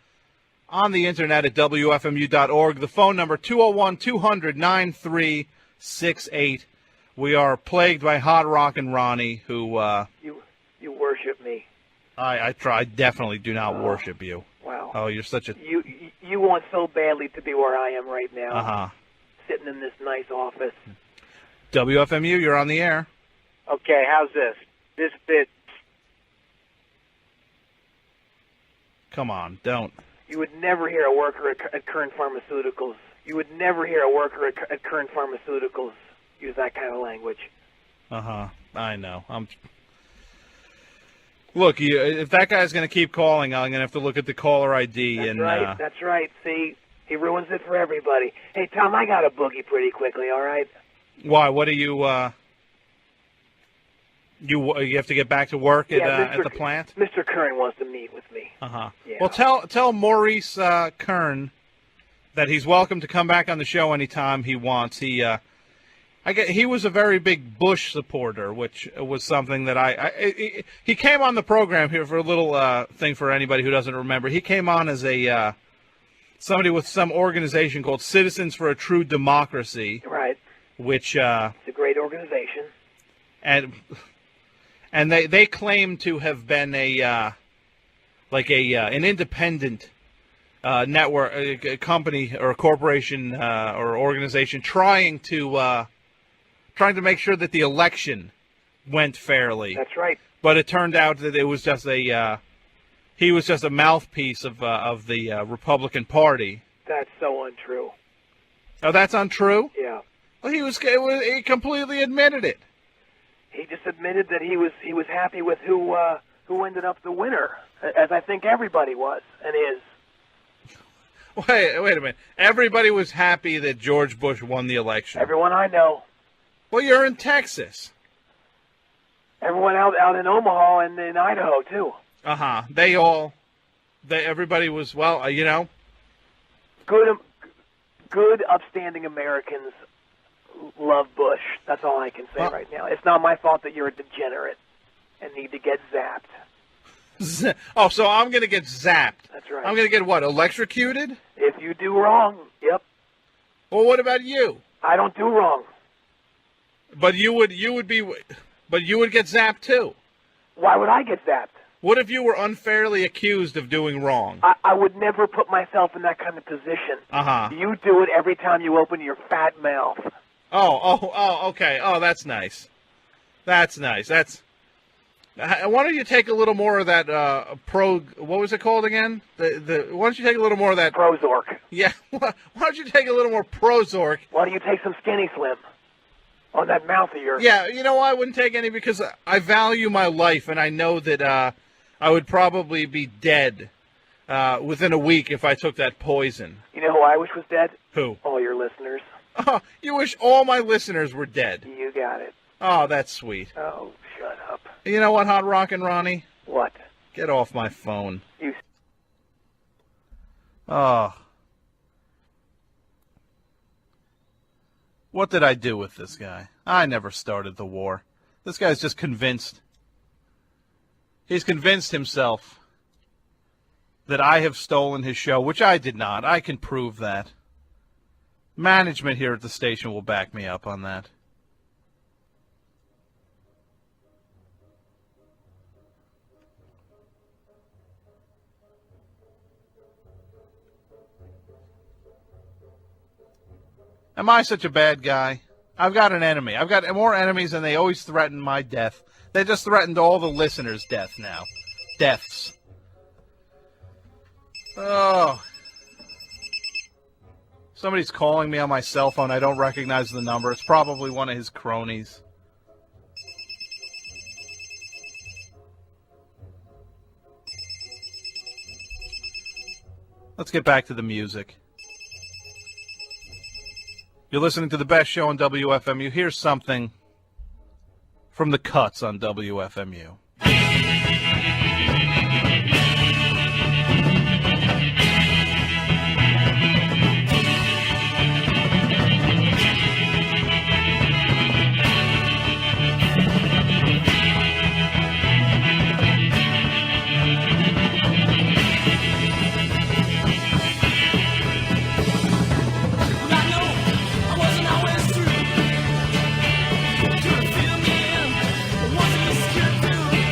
on the internet at WFMU.org. The phone number 201-200-9368. We are plagued by Hot Rockin Ronny, who You worship me. I definitely do not worship you. Wow. Oh, you're such a You want so badly to be where I am right now. uh-huh. Sitting in this nice office. WFMU, you're on the air. Okay, how's this? This bit. Come on, don't. You would never hear a worker at Kern Pharmaceuticals. You would never hear a worker at Kern Pharmaceuticals use that kind of language. Uh-huh. I know. Look, if that guy's going to keep calling, I'm going to have to look at the caller ID. That's and right. That's right. See, he ruins it for everybody. Hey, Tom, I got a boogie pretty quickly, all right? Why? What do you you have to get back to work at the plant? Mr. Kern wants to meet with me. Uh-huh. Yeah. Well, tell Maurice Kern that he's welcome to come back on the show anytime he wants. He was a very big Bush supporter, which was something that he came on the program here for a little thing for anybody who doesn't remember. He came on as a somebody with some organization called Citizens for a True Democracy. Right. Which it's a great organization. And they claim to have been an independent network, a company or a corporation or organization trying to make sure that the election went fairly. That's right. But it turned out that it was just he was just a mouthpiece of the Republican Party. That's so untrue. Oh, that's untrue? Yeah. Well, he completely admitted it. He just admitted that he was happy with who ended up the winner, as I think everybody was and is. Wait a minute. Everybody was happy that George Bush won the election. Everyone I know. Well, you're in Texas. Everyone out in Omaha and in Idaho too. Uh-huh. Everybody was, Good, upstanding Americans love Bush. That's all I can say right now. It's not my fault that you're a degenerate and need to get zapped. Oh, so I'm going to get zapped. That's right. I'm going to get what, electrocuted? If you do wrong, yep. Well, what about you? I don't do wrong. But you would get zapped too. Why would I get zapped? What if you were unfairly accused of doing wrong? I would never put myself in that kind of position. Uh-huh. You do it every time you open your fat mouth. Oh, okay. Oh, that's nice. That's nice. Why don't you take a little more of that what was it called again? Why don't you take a little more of that Prozork? Yeah. Why don't you take a little more Prozork? Why don't you take some Skinny Slim on that mouth of yours? Yeah, you know why I wouldn't take any? Because I value my life, and I know that I would probably be dead within a week if I took that poison. You know who I wish was dead? Who? All your listeners. Oh, you wish all my listeners were dead. You got it. Oh, that's sweet. Oh, shut up. You know what, Hot Rockin' Ronny? What? Get off my phone. You. Oh. What did I do with this guy? I never started the war. This guy's just convinced. He's convinced himself that I have stolen his show, which I did not. I can prove that. Management here at the station will back me up on that. Am I such a bad guy? I've got an enemy. I've got more enemies, and they always threaten my death. They just threatened all the listeners' death now. Deaths. Oh. Somebody's calling me on my cell phone. I don't recognize the number. It's probably one of his cronies. Let's get back to the music. You're listening to the best show on WFMU. Here's something from the Cuts on WFMU. Couldn't feel me in, wasn't scared through.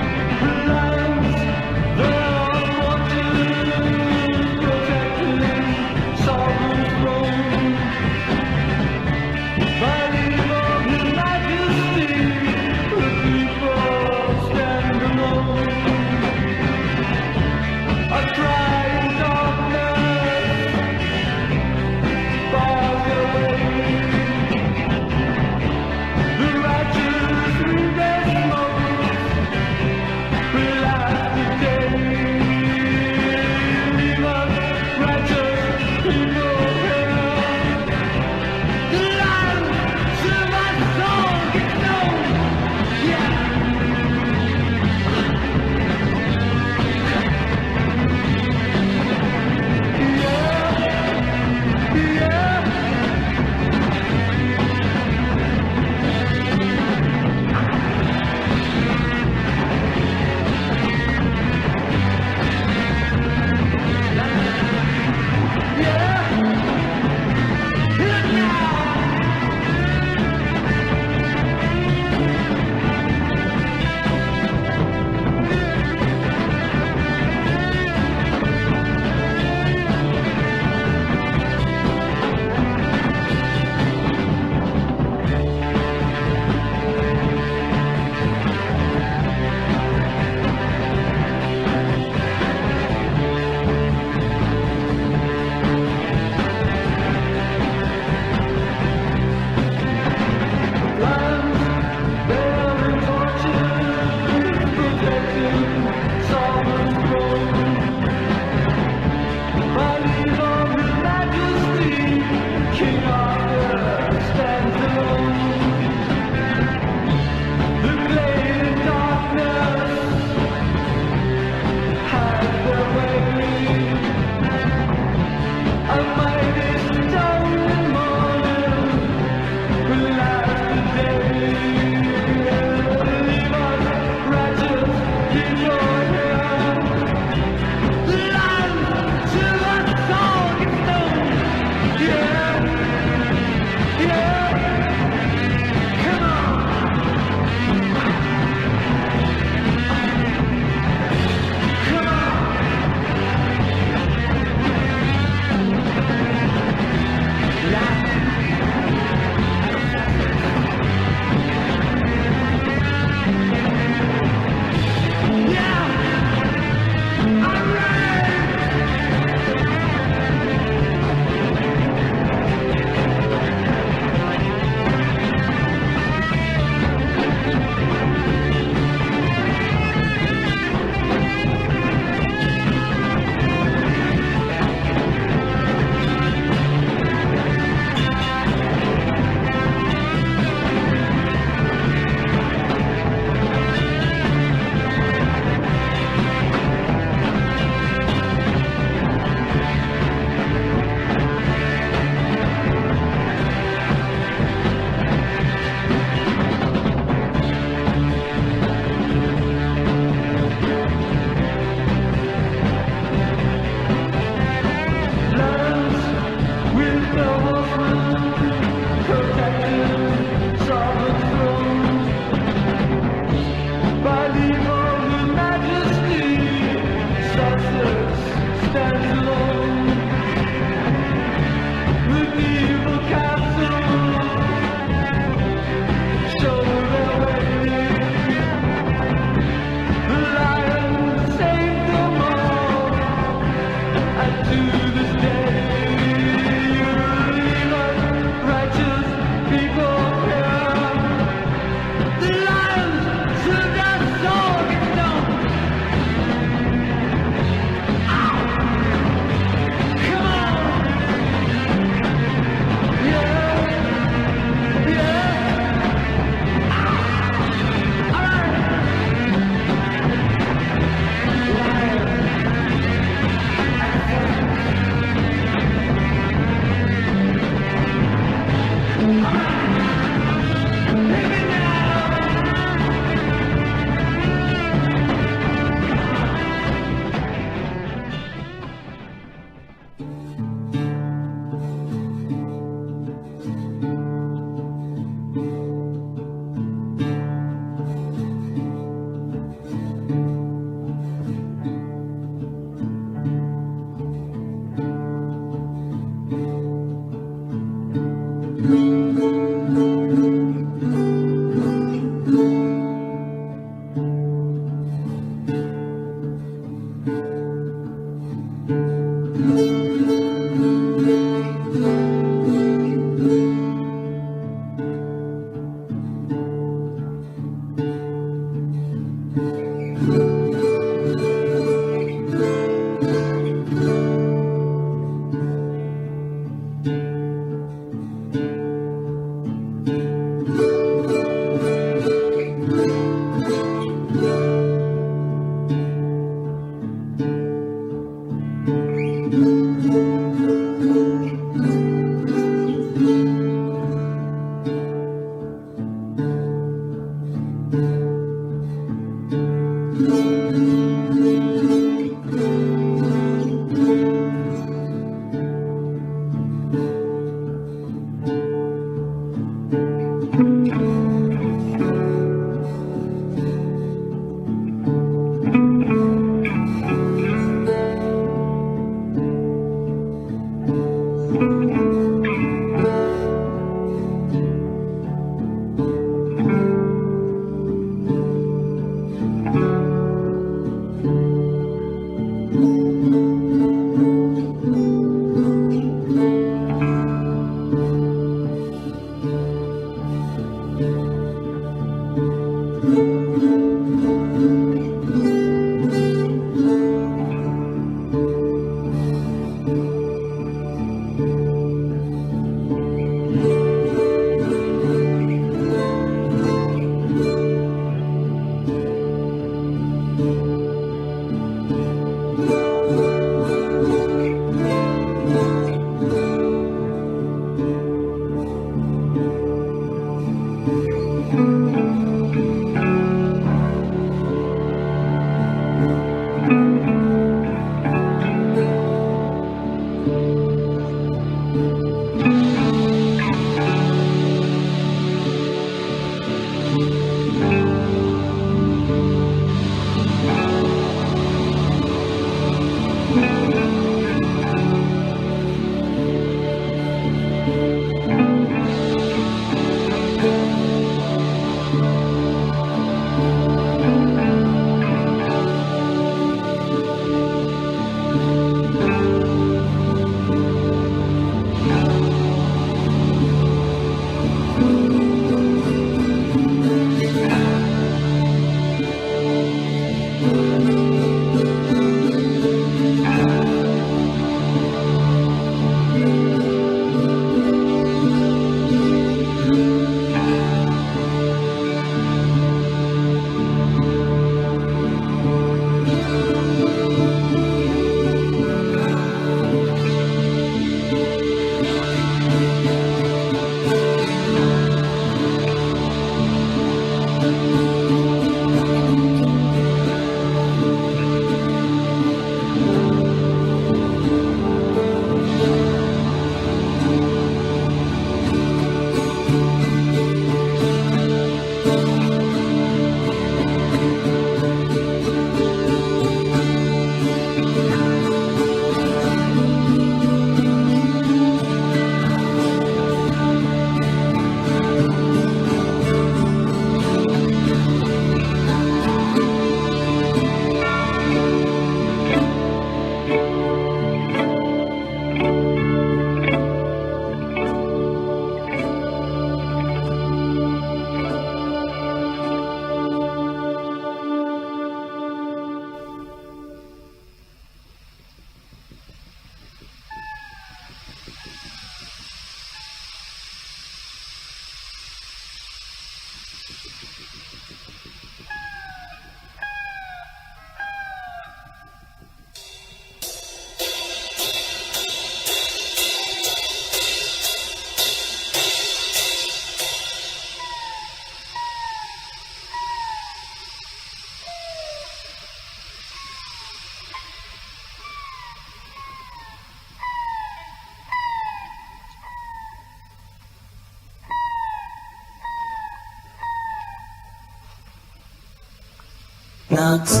夏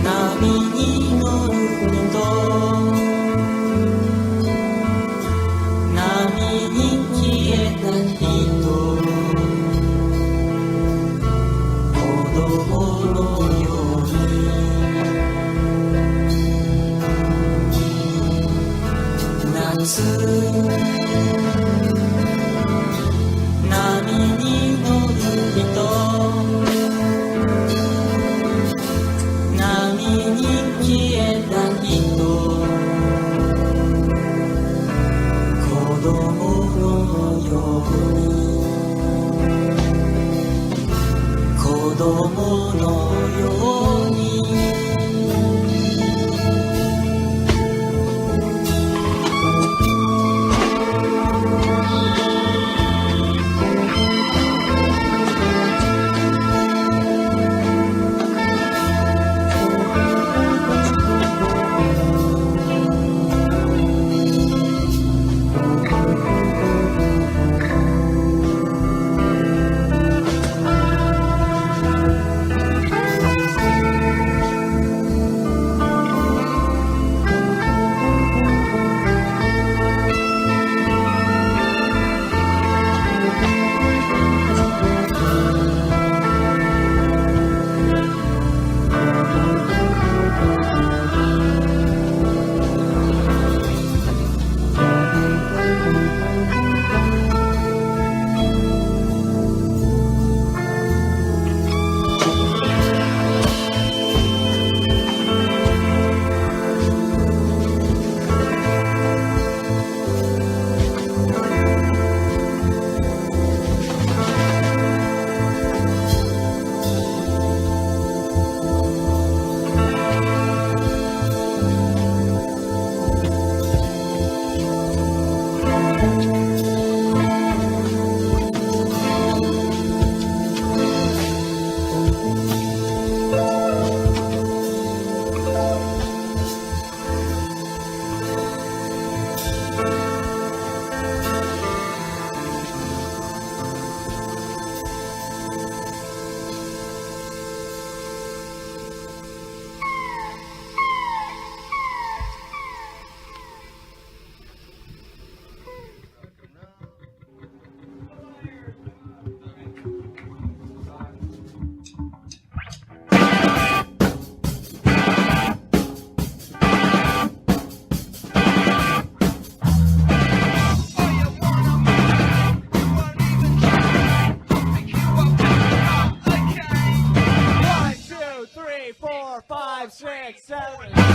波に乗る人波に消えた人子供のように夏波に乗る人 next Saturday.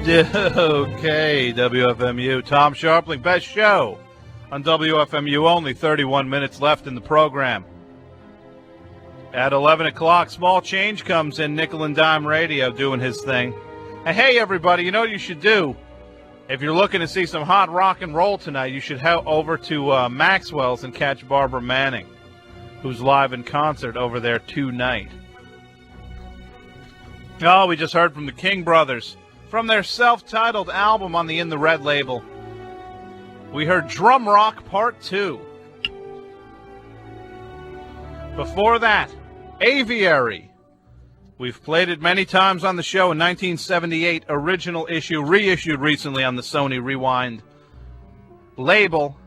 Okay, WFMU. Tom Scharpling, best show on WFMU. Only 31 minutes left in the program. At 11 o'clock, Small Change comes in, Nickel and Dime Radio doing his thing. And hey, everybody, you know what you should do? If you're looking to see some hot rock and roll tonight, you should head over to Maxwell's and catch Barbara Manning, who's live in concert over there tonight. Oh, we just heard from the King Brothers from their self-titled album on the In the Red label. We heard Drum Rock Part 2. Before that, Aviary. We've played it many times on the show. In 1978, original issue, reissued recently on the Sony Rewind label.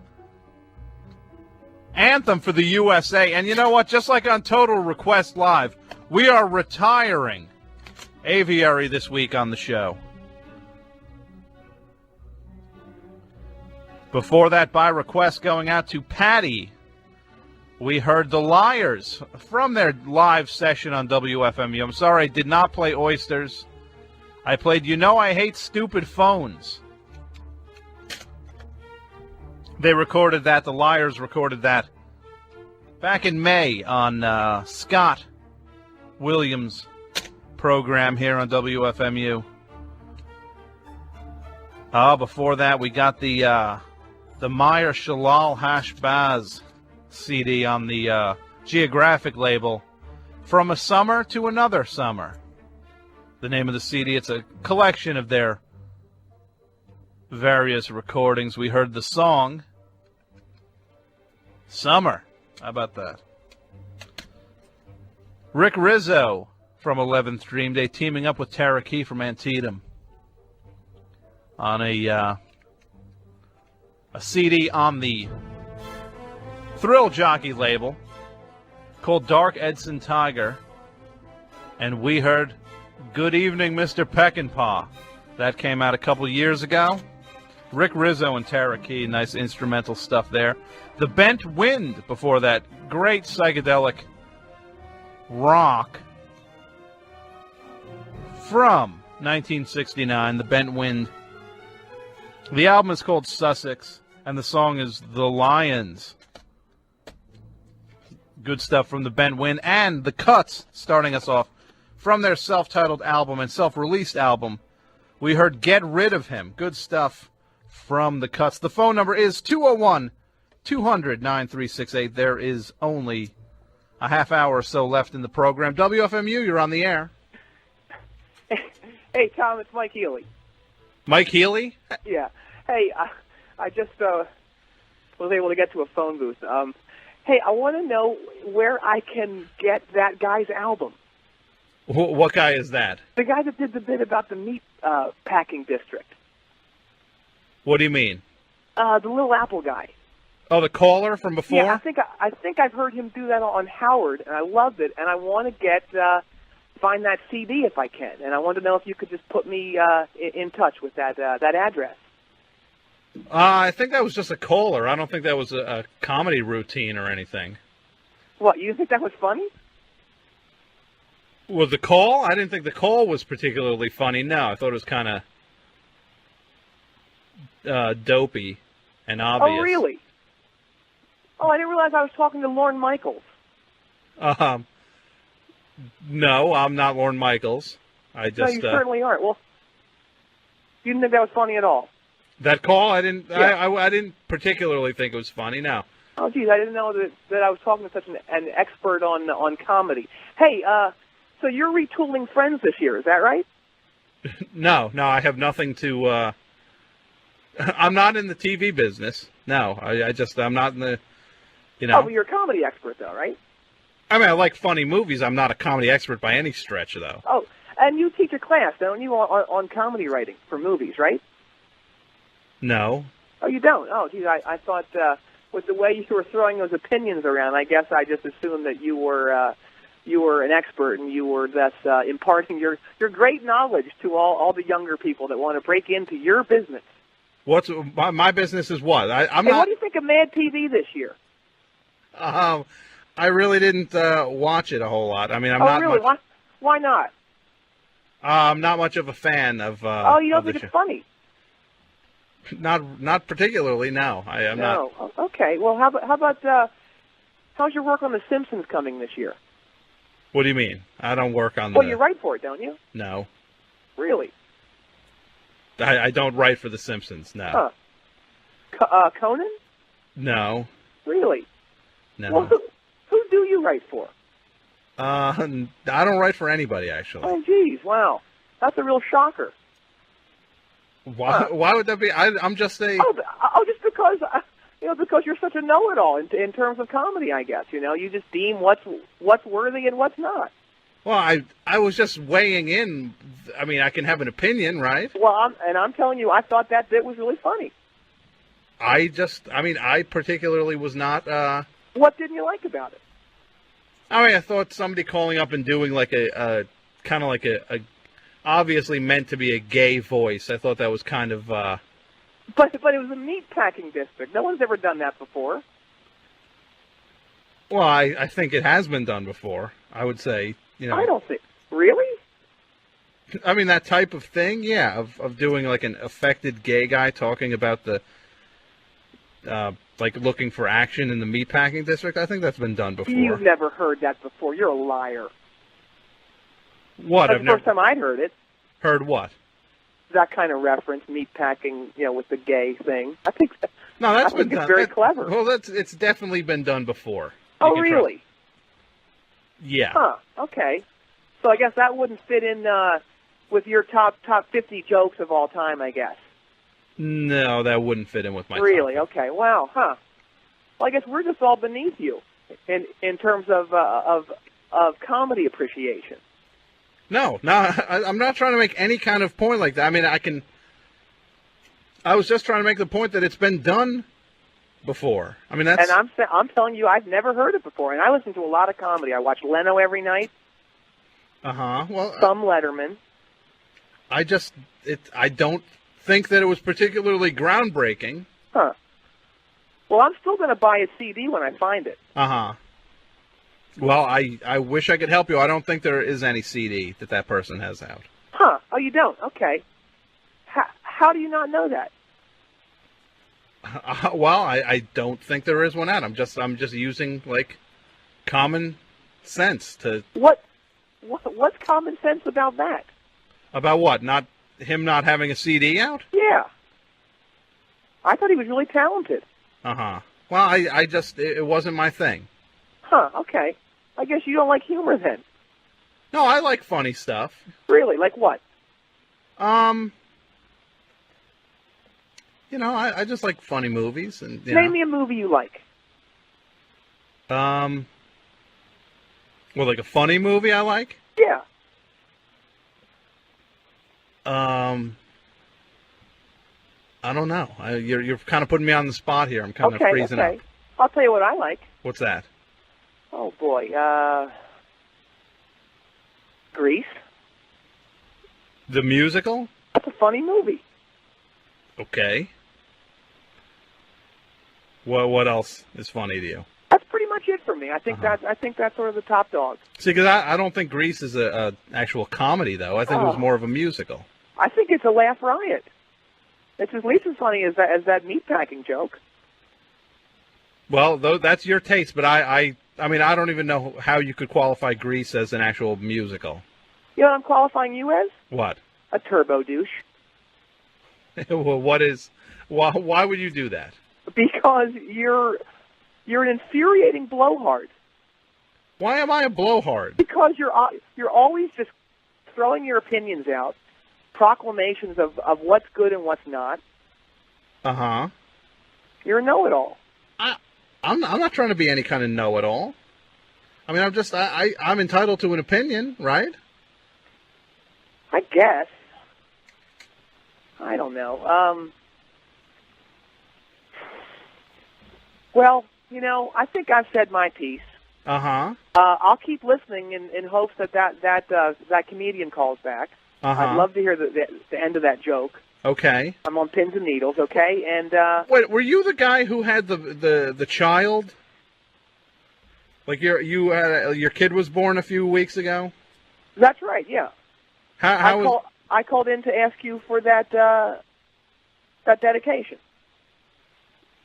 Anthem for the USA. And you know what? Just like on Total Request Live, we are retiring Aviary this week on the show. Before that, by request going out to Patty, we heard The Liars from their live session on WFMU. I'm sorry, I did not play Oysters. I played You Know I Hate Stupid Phones. They recorded that, The Liars recorded that back in May on Scott Williams' program here on WFMU. Before that, we got the Meyer Shalal Hashbaz CD on the Geographic label, From a Summer to Another Summer. The name of the CD, it's a collection of their various recordings. We heard the song Summer. How about that? Rick Rizzo from 11th Dream Day teaming up with Tara Key from Antietam on a CD on the Thrill Jockey label called Dark Edson Tiger. And we heard Good Evening, Mr. Peckinpah. That came out a couple years ago. Rick Rizzo and Tara Key, nice instrumental stuff there. The Bent Wind before that, great psychedelic rock from 1969, The Bent Wind. The album is called Sussex, and the song is The Lions. Good stuff from The Bent Wind. And The Cuts, starting us off, from their self-titled album and self-released album, we heard Get Rid of Him. Good stuff from The Cuts. The phone number is 201-200-9368. There is only a half hour or so left in the program. WFMU, you're on the air. Hey, Tom, it's Mike Healy. Mike Healy? Yeah. Hey, I just was able to get to a phone booth. Hey, I want to know where I can get that guy's album. What guy is that? The guy that did the bit about the meat packing district. What do you mean? The Little Apple guy. Oh, the caller from before? Yeah, I think I've heard him do that on Howard, and I loved it. And I want to find that CD if I can. And I want to know if you could just put me in touch with that address. I think that was just a caller. I don't think that was a comedy routine or anything. What, you think that was funny? Was the call? I didn't think the call was particularly funny. No, I thought it was kind of dopey and obvious. Oh, really? Oh, I didn't realize I was talking to Lorne Michaels. No, I'm not Lorne Michaels. I just. No, you certainly aren't. Well, you didn't think that was funny at all. That call, I didn't. Yeah. I didn't particularly think it was funny. No. Oh, geez, I didn't know that I was talking to such an expert on comedy. Hey, so you're retooling Friends this year, is that right? No, I have nothing to. I'm not in the TV business. No, I'm not in the. You know. Oh, but you're a comedy expert, though, right? I mean, I like funny movies. I'm not a comedy expert by any stretch, though. Oh, and you teach a class, don't you, on comedy writing for movies, right? No. Oh, you don't? Oh, geez, I thought with the way you were throwing those opinions around, I guess I just assumed that you were an expert and you were thus imparting your great knowledge to all the younger people that want to break into your business. What's my business is what? I'm hey, not. What do you think of Mad TV this year? I really didn't watch it a whole lot. I mean, I'm oh, not. Really? Much... Why not? I'm not much of a fan of. Oh, you don't of the think it's funny? Not particularly. No, I am not. No. Okay. Well, how about how's your work on The Simpsons coming this year? What do you mean? I don't work on Well, you write for it, don't you? No, Really? I don't write for The Simpsons. No. Huh. Conan? No. Really? No. Well, who do you write for? I don't write for anybody actually. Oh, geez, wow, that's a real shocker. Why? Why would that be? I'm just a. Just because because you're such a know-it-all in terms of comedy, I guess. You just deem what's worthy and what's not. Well, I was just weighing in. I mean, I can have an opinion, right? Well, I'm telling you, I thought that bit was really funny. I particularly was not. What didn't you like about it? I mean, I thought somebody calling up and doing like a kind of like a obviously meant to be a gay voice. I thought that was kind of. But it was a meat-packing district. No one's ever done that before. Well, I think it has been done before. I would say, I don't think. Really? I mean, that type of thing, yeah, of doing like an affected gay guy talking about the, like looking for action in the meatpacking district. I think that's been done before. You've never heard that before. You're a liar. What? That's the first time I'd heard it. Heard what? That kind of reference, meatpacking, with the gay thing. I think. No, that's I been think done. It's very clever. Well, it's definitely been done before. Oh, really? Yeah. Huh. Okay. So I guess that wouldn't fit in with your top 50 jokes of all time, I guess. No, that wouldn't fit in with my. Really? Okay. Wow. Huh. Well, I guess we're just all beneath you in terms of comedy appreciation. No, I'm not trying to make any kind of point like that. I mean, I was just trying to make the point that it's been done before. I mean, that's. And I'm telling you, I've never heard it before. And I listen to a lot of comedy. I watch Leno every night. Well, some Letterman. I don't think that it was particularly groundbreaking. Huh. Well, I'm still going to buy a CD when I find it. Well, I wish I could help you. I don't think there is any CD that person has out. Huh. Oh, you don't? Okay. How do you not know that? Well, I don't think there is one out. I'm just using like common sense to. What's common sense about that? About what? Him not having a CD out? Yeah. I thought he was really talented. Well, it wasn't my thing. Huh. Okay. I guess you don't like humor then. No, I like funny stuff. Really? Like what? I just like funny movies and. Name me a movie you like. Well, like a funny movie I like? Yeah. I don't know. You're kind of putting me on the spot here. I'm kind of freezing up. I'll tell you what I like. What's that? Oh boy, Grease. The musical? That's a funny movie. Okay. What else is funny to you? That's pretty much it for me. I think that's sort of the top dog. See, because I don't think Grease is a actual comedy though. I think it was more of a musical. I think it's a laugh riot. It's at least as funny as that meatpacking joke. Well, that's your taste, but I mean, I don't even know how you could qualify Grease as an actual musical. You know what I'm qualifying you as? What? A turbo douche. Well, why would you do that? Because you're an infuriating blowhard. Why am I a blowhard? Because you're always just throwing your opinions out, proclamations of what's good and what's not. You're a know-it-all. I'm not trying to be any kind of know-it-all. I mean, I'm entitled to an opinion, right? I guess. I don't know. Well, I think I've said my piece. I'll keep listening in hopes that comedian calls back. I'd love to hear the end of that joke. Okay. I'm on pins and needles, okay? And wait, were you the guy who had the child? Like your kid was born a few weeks ago? That's right, yeah. I called in to ask you for that that dedication.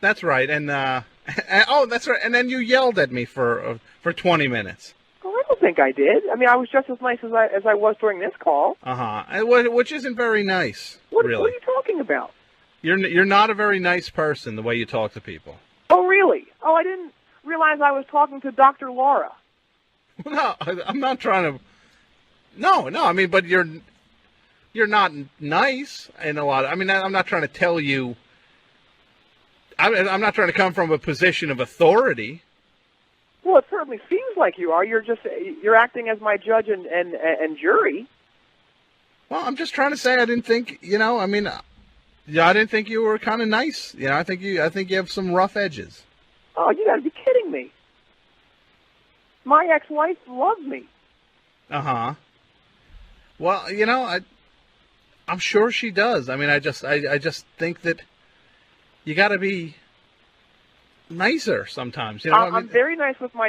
That's right, and oh, that's right, and then you yelled at me for 20 minutes. Well, I don't think I did. I mean, I was just as nice as I was during this call. Which isn't very nice. Really. What are you talking about? You're not a very nice person the way you talk to people. Oh, really? Oh, I didn't realize I was talking to Dr. Laura. No, I'm not trying to. No, I mean, but you're not nice in a lot. I mean, I'm not trying to tell you. I'm not trying to come from a position of authority. Well, it certainly seems like you are. You're acting as my judge and jury. Well, I'm just trying to say I didn't think. I mean, I didn't think you were kind of nice. I think you have some rough edges. Oh, you got to be kidding me. My ex-wife loves me. Well, I'm sure she does. I mean, I just think that you got to be nicer sometimes. I'm very nice with my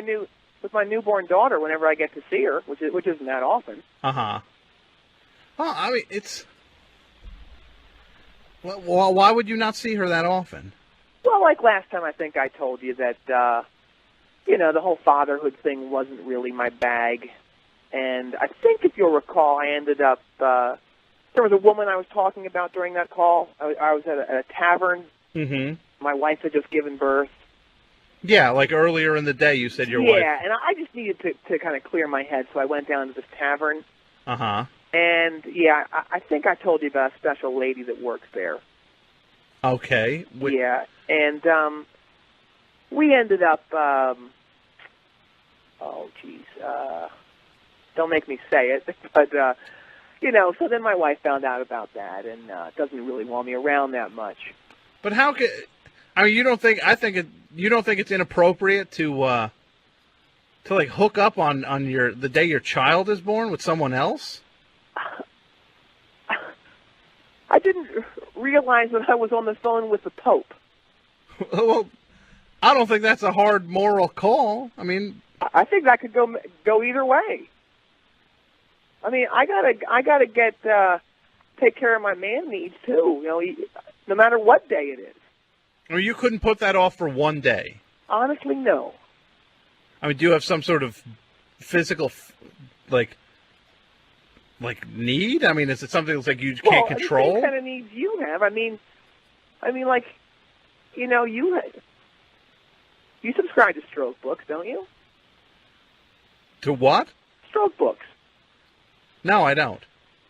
newborn daughter whenever I get to see her, which isn't that often. Well, I mean, it's. Well, why would you not see her that often? Well, like last time, I think I told you that the whole fatherhood thing wasn't really my bag. And I think, if you'll recall, I ended up, there was a woman I was talking about during that call. I was at a tavern. Mm-hmm. My wife had just given birth. Yeah, like earlier in the day you said your wife. Yeah, and I just needed to kind of clear my head, so I went down to this tavern. And, yeah, I think I told you about a special lady that works there. Okay. Yeah, and we ended up, don't make me say it, but, so then my wife found out about that and doesn't really want me around that much. But how could, I mean, you don't think it's inappropriate to like hook up on the day your child is born with someone else? I didn't realize that I was on the phone with the Pope. Well, I don't think that's a hard moral call. I mean, I think that could go either way. I mean, I gotta get take care of my man needs too. No matter what day it is. Or you couldn't put that off for one day. Honestly, no. I mean, do you have some sort of physical, like need? I mean, is it something that's like you can't control? What kind of needs you have? I mean, like, you subscribe to stroke books, don't you? To what? Stroke books. No, I don't.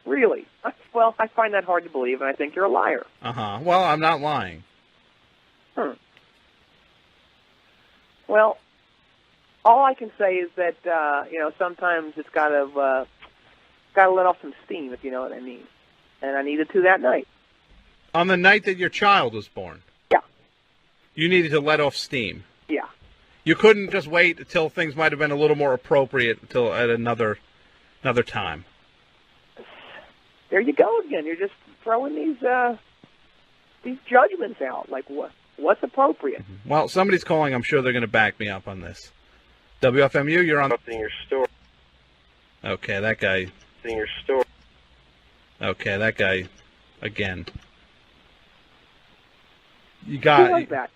Really? Well, I find that hard to believe, and I think you're a liar. Well, I'm not lying. Well, all I can say is that sometimes it's got to let off some steam, if you know what I mean. And I needed to that night. On the night that your child was born? Yeah. You needed to let off steam? Yeah. You couldn't just wait until things might have been a little more appropriate until at another time? There you go again. You're just throwing these judgments out. Like what's appropriate? Well, somebody's calling. I'm sure they're going to back me up on this. WFMU, you're on. In your store. Okay, that guy. In your store. Okay, that guy again. You got Who was that?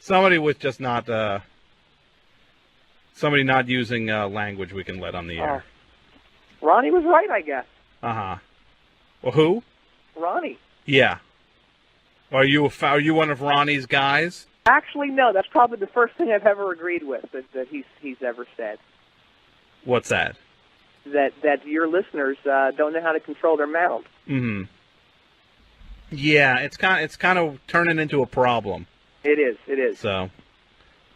Somebody with just not somebody not using language we can let on the air. Ronnie was right, I guess. Well, who? Ronnie. Yeah. Are you one of Ronnie's guys? Actually, no. That's probably the first thing I've ever agreed with that he's ever said. What's that? That your listeners don't know how to control their mouths. Mm-hmm. Yeah, it's kind of turning into a problem. It is. It is. So,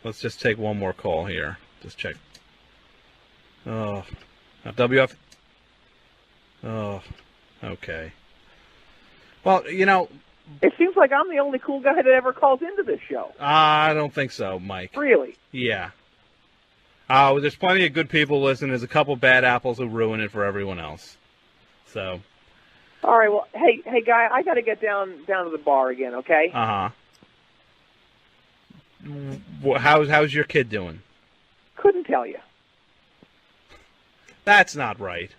let's just take one more call here. Just check. Oh, WF. Oh, okay. Well, it seems like I'm the only cool guy that ever calls into this show. I don't think so, Mike. Really? Yeah. There's plenty of good people listening. There's a couple bad apples who ruin it for everyone else. So. All right. Well, hey, guy, I got to get down to the bar again. Okay. How's your kid doing? Couldn't tell you. That's not right.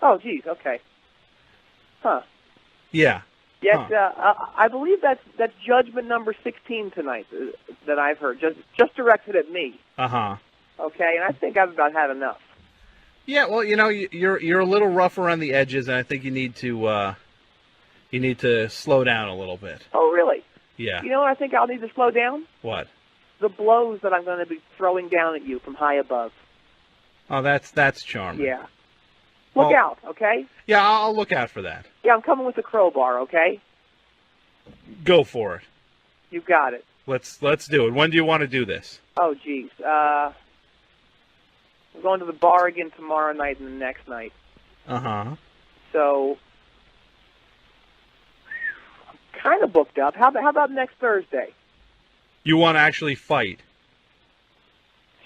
Oh, geez. Okay. Huh. Yeah. Yes, Huh. I believe that's judgment number 16 tonight that I've heard, just directed at me. Uh-huh. Okay, and I think I've about had enough. Yeah, well, you're a little rough around the edges, and I think you need to slow down a little bit. Oh, really? Yeah. You know what I think I'll need to slow down? What? The blows that I'm going to be throwing down at you from high above. Oh, that's charming. Yeah. Look Well- out, okay? Yeah, I'll look out for that. Yeah, I'm coming with a crowbar, okay? Go for it. You got it. Let's do it. When do you want to do this? Oh, geez. I'm going to the bar again tomorrow night and the next night. Uh-huh. So, I'm kind of booked up. How about next Thursday? You want to actually fight?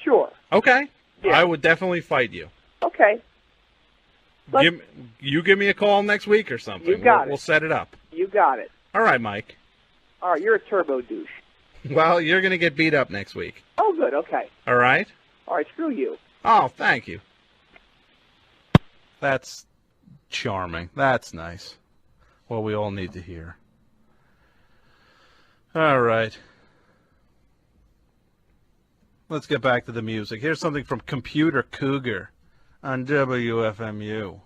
Sure. Okay. Yeah. I would definitely fight you. Okay. You give me a call next week or something. You got it. We'll set it up. You got it. All right, Mike. All right, you're a turbo douche. Well, you're going to get beat up next week. Oh, good, okay. All right? All right, screw you. Oh, thank you. That's charming. That's nice. What we all need to hear. All right. Let's get back to the music. Here's something from Computer Cougar on WFMU.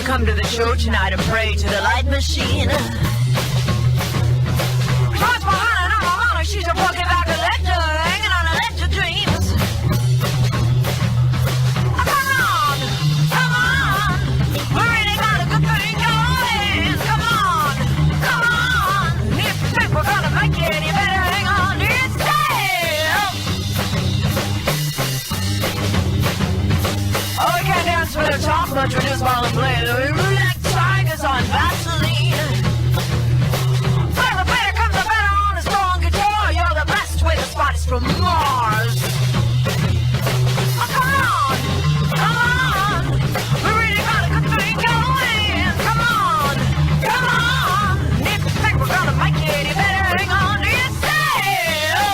come to the show tonight and pray to the light machine. George behind on my mama, she's a funky back elector, hanging on electric dreams. Come on, we really got a good thing going. Come on, if you think we're gonna make it, you better hang on to your tail. Oh, we can't dance with a talk much, we just wanna play the roulette tigers on Vaseline. Better comes a better on a strong guitar. You're the best way the spot is from Mars. Oh, come on, we really got a good thing going. Come on, if you think we're gonna make it, you better hang on to your tail.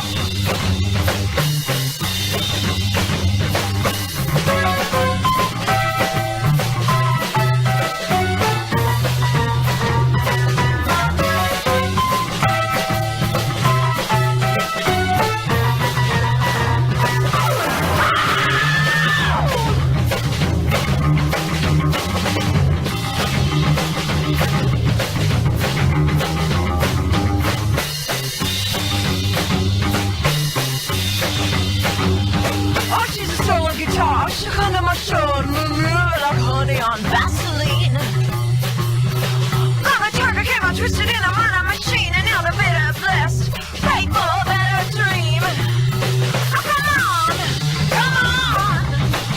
Oh, she's a solo guitar. She come to my shoulder, like honey on Vaseline. Mama Turker came out twisted in a minor machine, and now the bitter blessed. Pray for a better dream. Oh, come on,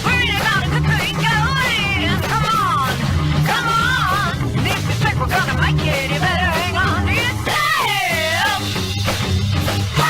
we really got a good thing going. Come on, if you think we're gonna make it, you better hang on to your tail. Ah!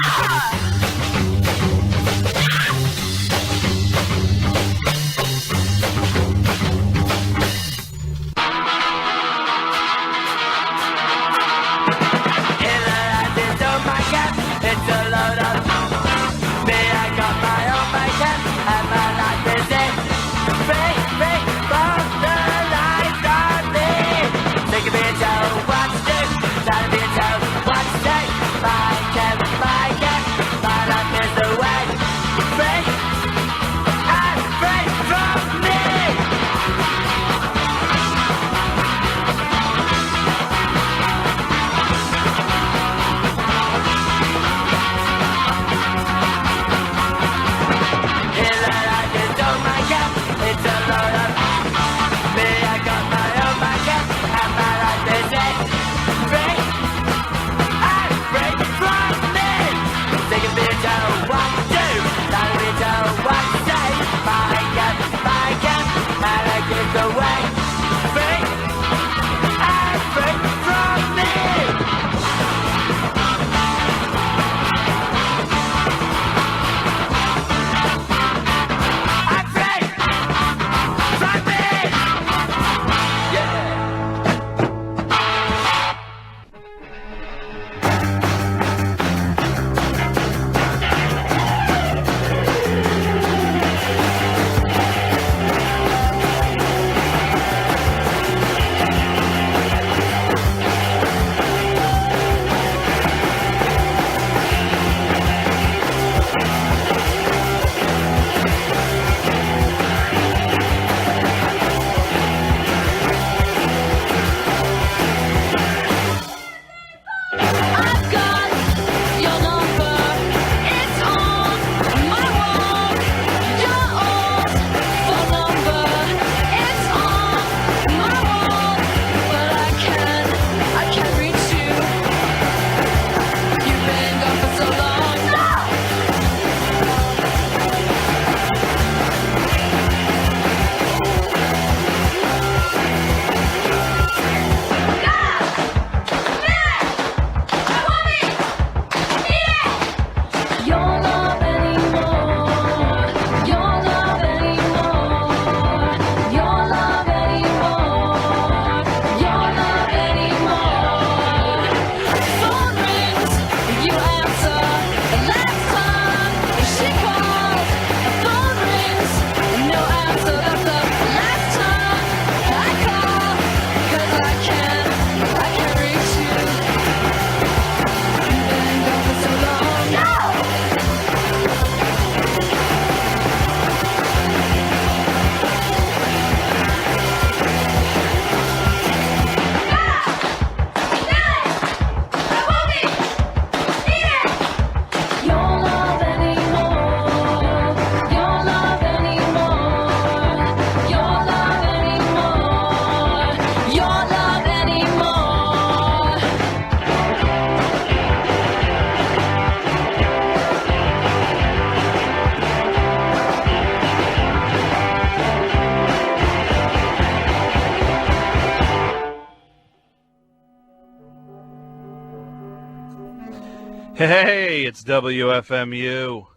Hey, it's WFMU.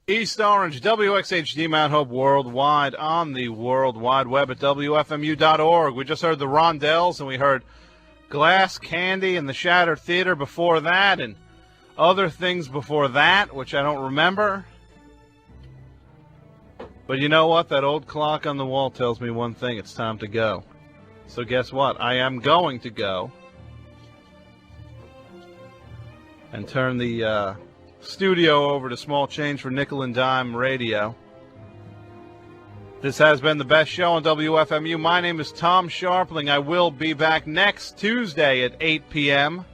East Orange, WXHD Mount Hope worldwide on the World Wide Web at WFMU.org. We just heard the Rondells, and we heard Glass Candy and the Shattered Theater before that, and other things before that, which I don't remember. But you know what? That old clock on the wall tells me one thing. It's time to go. So guess what? I am going to go and turn the studio over to Small Change for Nickel and Dime Radio. This has been the best show on WFMU. My name is Tom Scharpling. I will be back next Tuesday at 8 p.m.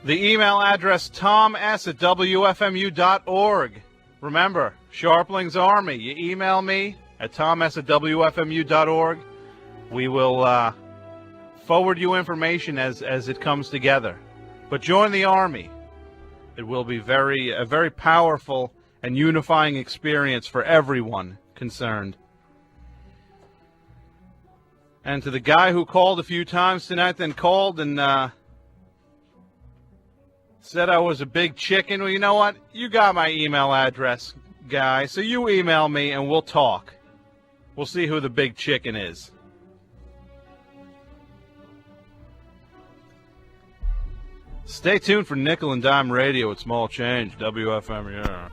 The email address, toms@wfmu.org. Remember, Scharpling's Army. You email me at toms@wfmu.org. We will forward you information as it comes together. But join the Army. It will be a very powerful and unifying experience for everyone concerned. And to the guy who called a few times tonight, then called and said I was a big chicken. Well, you know what? You got my email address, guy. So you email me and we'll talk. We'll see who the big chicken is. Stay tuned for Nickel and Dime Radio at Small Change, WFMU.